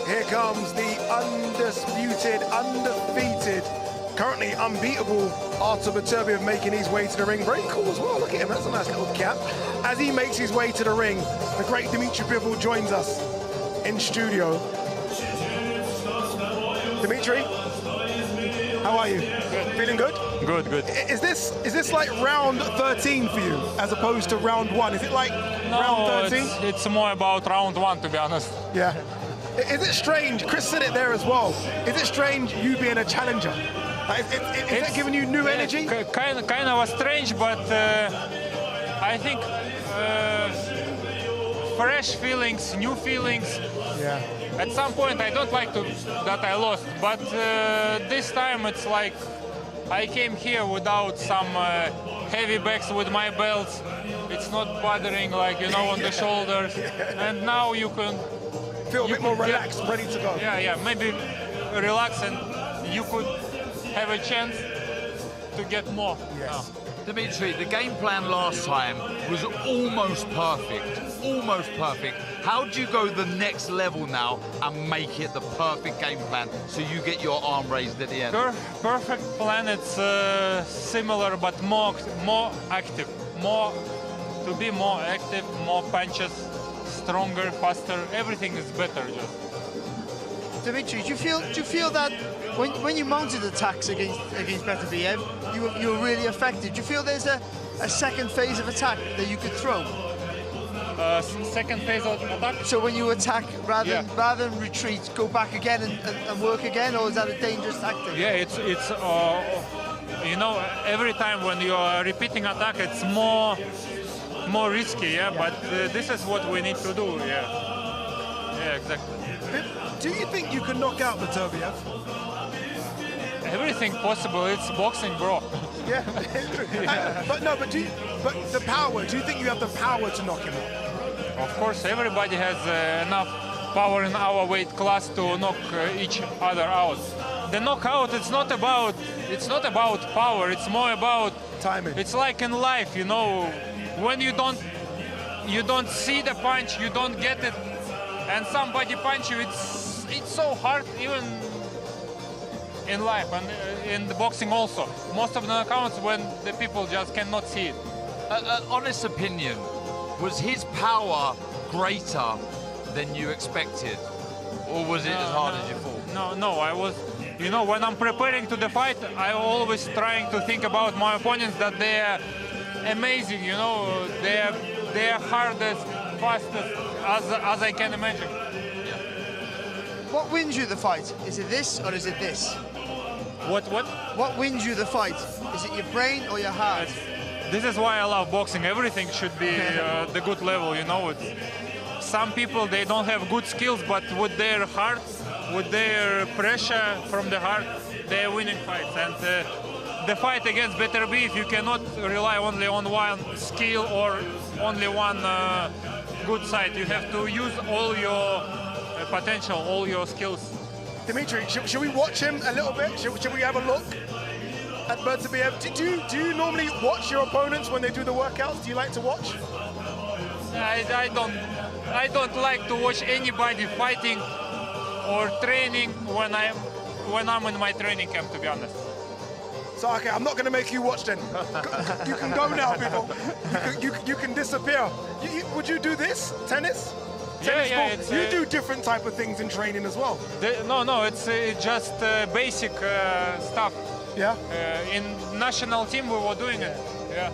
Here comes the undisputed, undefeated, currently unbeatable Artur Beterbiev making his way to the ring. Very cool as well. Look at him. That's a nice little cap. As he makes his way to the ring, the great Dmitry Bivol joins us in studio. Dmitry, how are you? Good. Feeling good? Good. Is this like round 13 for you, as opposed to round 1? Is it like round 13? It's more about round 1, to be honest. Yeah. Is it strange? Chris said it there as well. Is it strange you being a challenger? Like, is it giving you new energy? Kind of strange, but I think fresh feelings, new feelings. Yeah. At some point, I don't like that I lost, but this time it's like I came here without some heavy bags with my belts. It's not bothering, like, you know, on the shoulders. And now you can feel a bit more relaxed, ready to go. Yeah, maybe relax, and you could have a chance to get more. Yes. Dmitry, the game plan last time was almost perfect. Almost perfect. How do you go the next level now and make it the perfect game plan so you get your arm raised at the end? Perfect plan. It's similar, but more active. To be more active, more punches, stronger, faster. Everything is better. Just. Dmitry, do you feel that when you mounted attacks against Beterbiev, you were really effective? Do you feel there's a second phase of attack that you could throw? Second phase of attack? So when you attack, rather than retreat, go back again and work again, or is that a dangerous tactic? Yeah, it's you know, every time when you are repeating attack, it's more risky, but this is what we need to do, Yeah, exactly. Do you think you can knock out Beterbiev? Everything possible. It's boxing, bro. Yeah, it's true. But the power. Do you think you have the power to knock him out? Of course, everybody has enough power in our weight class to knock each other out. The knockout, it's not about power. It's more about timing. It's like in life, you know, when you don't see the punch, you don't get it, and somebody punch you. It's so hard, even in life and in the boxing also. Most of the knockouts when the people just cannot see it. Honest opinion, was his power greater than you expected, or was it as hard as you thought? No, I was. You know, when I'm preparing to the fight, I'm always trying to think about my opponents, that they're amazing. You know, they're hardest, fastest as I can imagine. What wins you the fight? Is it this or is it this? What wins you the fight? Is it your brain or your heart? This is why I love boxing. Everything should be the good level, you know. Some people, they don't have good skills, but with their heart, with their pressure from the heart, they're winning fights. And the fight against Beterbiev, you cannot rely only on one skill or only one good side. You have to use all your potential, all your skills. Dmitry, should we watch him a little bit? Should we have a look at Beterbiev? Do you normally watch your opponents when they do the workouts? Do you like to watch? I don't like to watch anybody fighting or training when I'm in my training camp, to be honest. So okay, I'm not going to make you watch then. You can go now, people. You can disappear. Would you do this? Tennis? Yeah, you do different type of things in training as well. No, it's just basic stuff. Yeah. In national team, we were doing it. Yeah.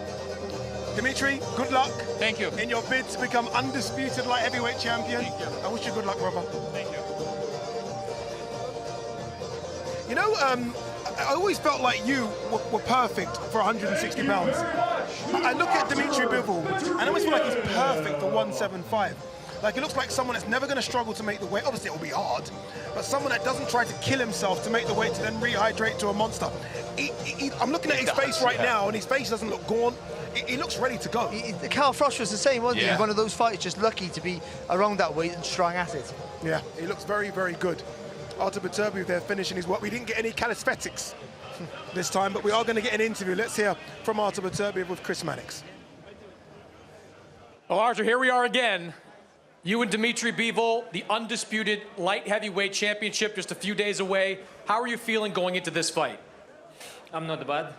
Dmitry, good luck. Thank you. In your bid to become undisputed light heavyweight champion. Thank you. I wish you good luck, brother. Thank you. You know, I always felt like you were perfect for 160 pounds. I look at Dmitry Bivol, and I always feel like he's perfect for 175. Like, it looks like someone that's never going to struggle to make the weight. Obviously, it will be hard, but someone that doesn't try to kill himself to make the weight to then rehydrate to a monster. I'm looking at his face right now, and his face doesn't look gaunt. He looks ready to go. Carl Frost was the same, wasn't he? One of those fighters just lucky to be around that weight and strong at it. Yeah, he looks very, very good. Artur Beterbiev there finishing his work. We didn't get any calisthenics this time, but we are going to get an interview. Let's hear from Artur Beterbiev with Chris Mannix. Well, Artur, here we are again. You and Dmitry Bivol, the undisputed light heavyweight championship, just a few days away. How are you feeling going into this fight? I'm not bad.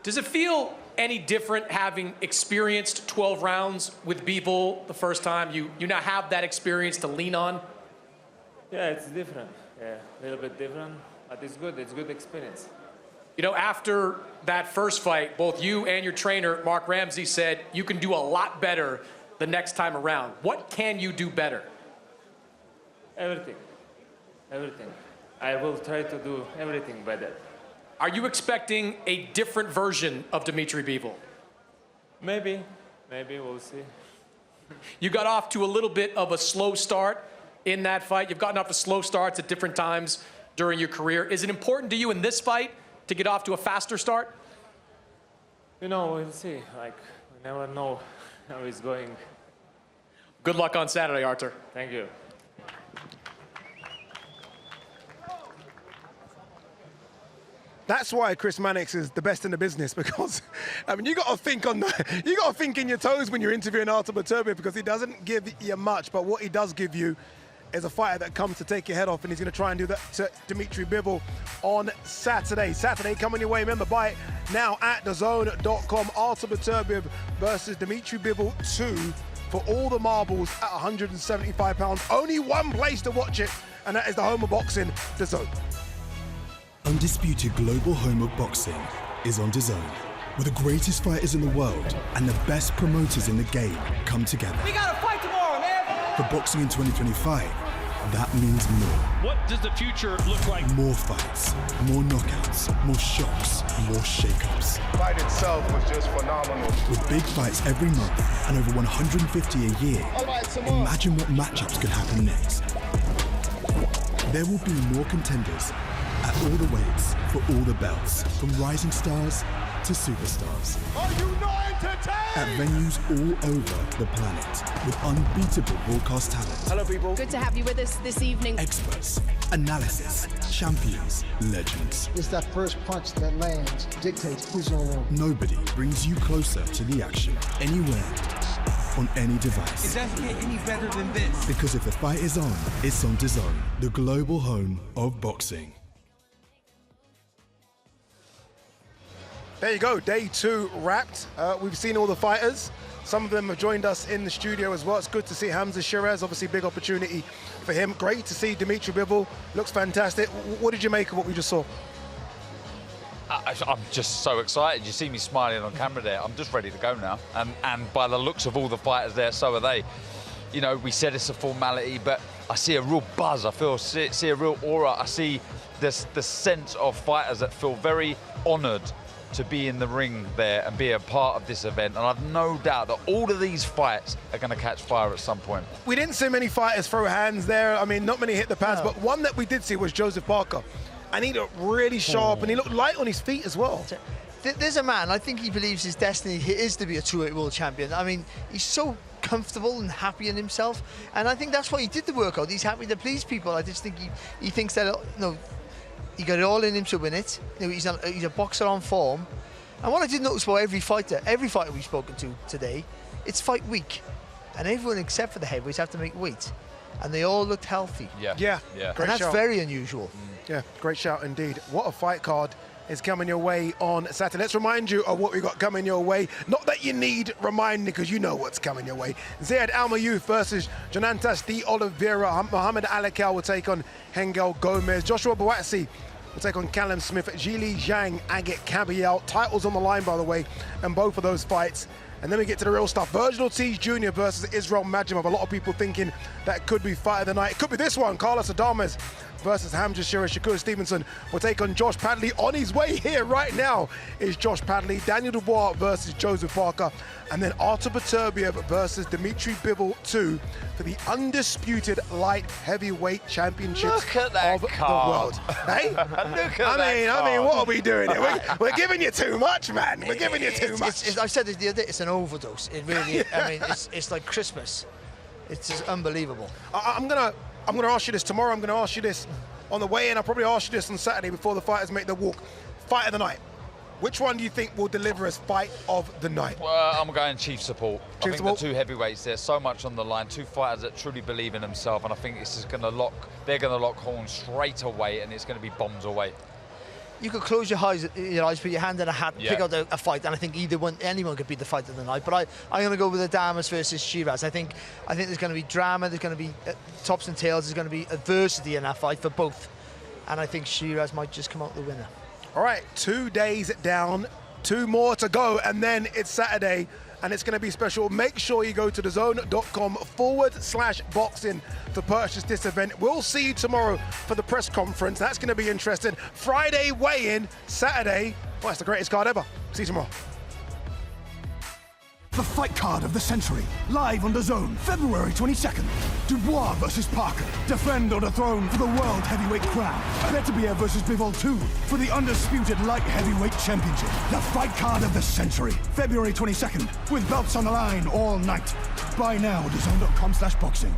Does it feel any different having experienced 12 rounds with Bivol the first time? You now have that experience to lean on? Yeah, it's different. Yeah, a little bit different, but it's good. It's good experience. You know, after that first fight, both you and your trainer, Mark Ramsey, said you can do a lot better the next time around. What can you do better? Everything. Everything. I will try to do everything better. Are you expecting a different version of Dmitry Bivol? Maybe. Maybe, we'll see. You got off to a little bit of a slow start in that fight. You've gotten off to slow starts at different times during your career. Is it important to you in this fight to get off to a faster start? You know, we'll see. Like, we never know how it's going. Good luck on Saturday, Artur. Thank you. That's why Chris Mannix is the best in the business, because I mean, you got to think in your toes when you're interviewing Artur Beterbiev, because he doesn't give you much, but what he does give you is a fighter that comes to take your head off, and he's going to try and do that to Dmitry Bivol on Saturday. Saturday coming your way. Remember, buy it now at thezone.com. Artur Beterbiev versus Dmitry Bivol 2 for all the marbles at 175 pounds. Only one place to watch it, and that is the home of boxing, The Zone. Undisputed global home of boxing is on DAZN, where the greatest fighters in the world and the best promoters in the game come together. We got a fight tomorrow, man! For boxing in 2025, that means more. What does the future look like? More fights, more knockouts, more shocks, more shakeups. The fight itself was just phenomenal. With big fights every month and over 150 a year, imagine what matchups could happen next. There will be more contenders at all the weights, for all the belts, from rising stars to superstars. Are you not entertained? At venues all over the planet, with unbeatable broadcast talent. Hello, people. Good to have you with us this evening. Experts, analysis, champions, legends. It's that first punch that lands dictates who's gonna win. Nobody brings you closer to the action, anywhere, on any device. It doesn't get any better than this. Because if the fight is on, it's on DAZN, the global home of boxing. There you go, day 2 wrapped. We've seen all the fighters. Some of them have joined us in the studio as well. It's good to see Hamza Sheeraz, obviously big opportunity for him. Great to see Dmitry Bivol, looks fantastic. What did you make of what we just saw? I'm just so excited. You see me smiling on camera there. I'm just ready to go now. And by the looks of all the fighters there, so are they. You know, we said it's a formality, but I see a real buzz. I see a real aura. I see the sense of fighters that feel very honored to be in the ring there and be a part of this event. And I've no doubt that all of these fights are going to catch fire at some point. We didn't see many fighters throw hands there. I mean, not many hit the pads, but one that we did see was Joseph Parker. And he looked really sharp, and he looked light on his feet as well. There's a man, I think he believes his destiny is to be a 2-weight world champion. I mean, he's so comfortable and happy in himself. And I think that's why he did the workout. He's happy to please people. I just think he thinks that, you know, he got it all in him to win it. You know, he's a boxer on form. And what I did notice about every fighter we've spoken to today, it's fight week. And everyone except for the heavyweights have to make weight. And they all looked healthy. Yeah. And that's very unusual. Yeah, great shout indeed. What a fight card is coming your way on Saturday. Let's remind you of what we got coming your way. Not that you need reminding, because you know what's coming your way. Ziyad Almaayouf versus Jonantas de Oliveira. Mohamed Alakel will take on Hengel Gomez. Joshua Buatsi will take on Callum Smith. Zhilei Zhang, Agit Kabayel. Titles on the line, by the way, and both of those fights And then we get to the real stuff. Virgil Ortiz Jr. versus Israil Madrimov. A lot of people thinking that could be fight of the night. It could be this one. Carlos Adames versus Hamza Sheeraz. Shakur Stevenson will take on Josh Padley. On his way here right now is Josh Padley. Daniel Dubois versus Joseph Parker. And then Artur Beterbiev versus Dmitry Bivol 2 for the undisputed light heavyweight championship of the world. Hey? I mean, what are we doing here? We're giving you too much, man. We're giving you too much. I said it the other day, it's an overdose. It really, I mean, it's like Christmas. It's just unbelievable. I'm gonna ask you this tomorrow. I'm gonna ask you this on the way in. I'll probably ask you this on Saturday before the fighters make their walk. Fight of the night. Which one do you think will deliver us fight of the night? Well, I'm going Chief Support. I think Support? the two heavyweights, there's so much on the line. Two fighters that truly believe in themselves, and I think this is going to lock. They're going to lock horns straight away, and it's going to be bombs away. You could close your eyes, put your hand in a hat, pick out a fight, and I think anyone could be the fight of the night. But I'm going to go with Adames versus Sheeraz. I think there's going to be drama, there's going to be tops and tails, there's going to be adversity in that fight for both, and I think Sheeraz might just come out the winner. All right, 2 days down, 2 more to go, and then it's Saturday, and it's going to be special. Make sure you go to thezone.com/boxing to purchase this event. We'll see you tomorrow for the press conference. That's going to be interesting. Friday weigh-in, Saturday. Well, it's the greatest card ever. See you tomorrow. The fight card of the century, live on DAZN, February 22nd. Dubois versus Parker, defend or dethrone for the world heavyweight crown. Beterbiev versus Bivol 2 for the undisputed light heavyweight championship. The fight card of the century, February 22nd, with belts on the line all night. Buy now at DAZN.com/boxing.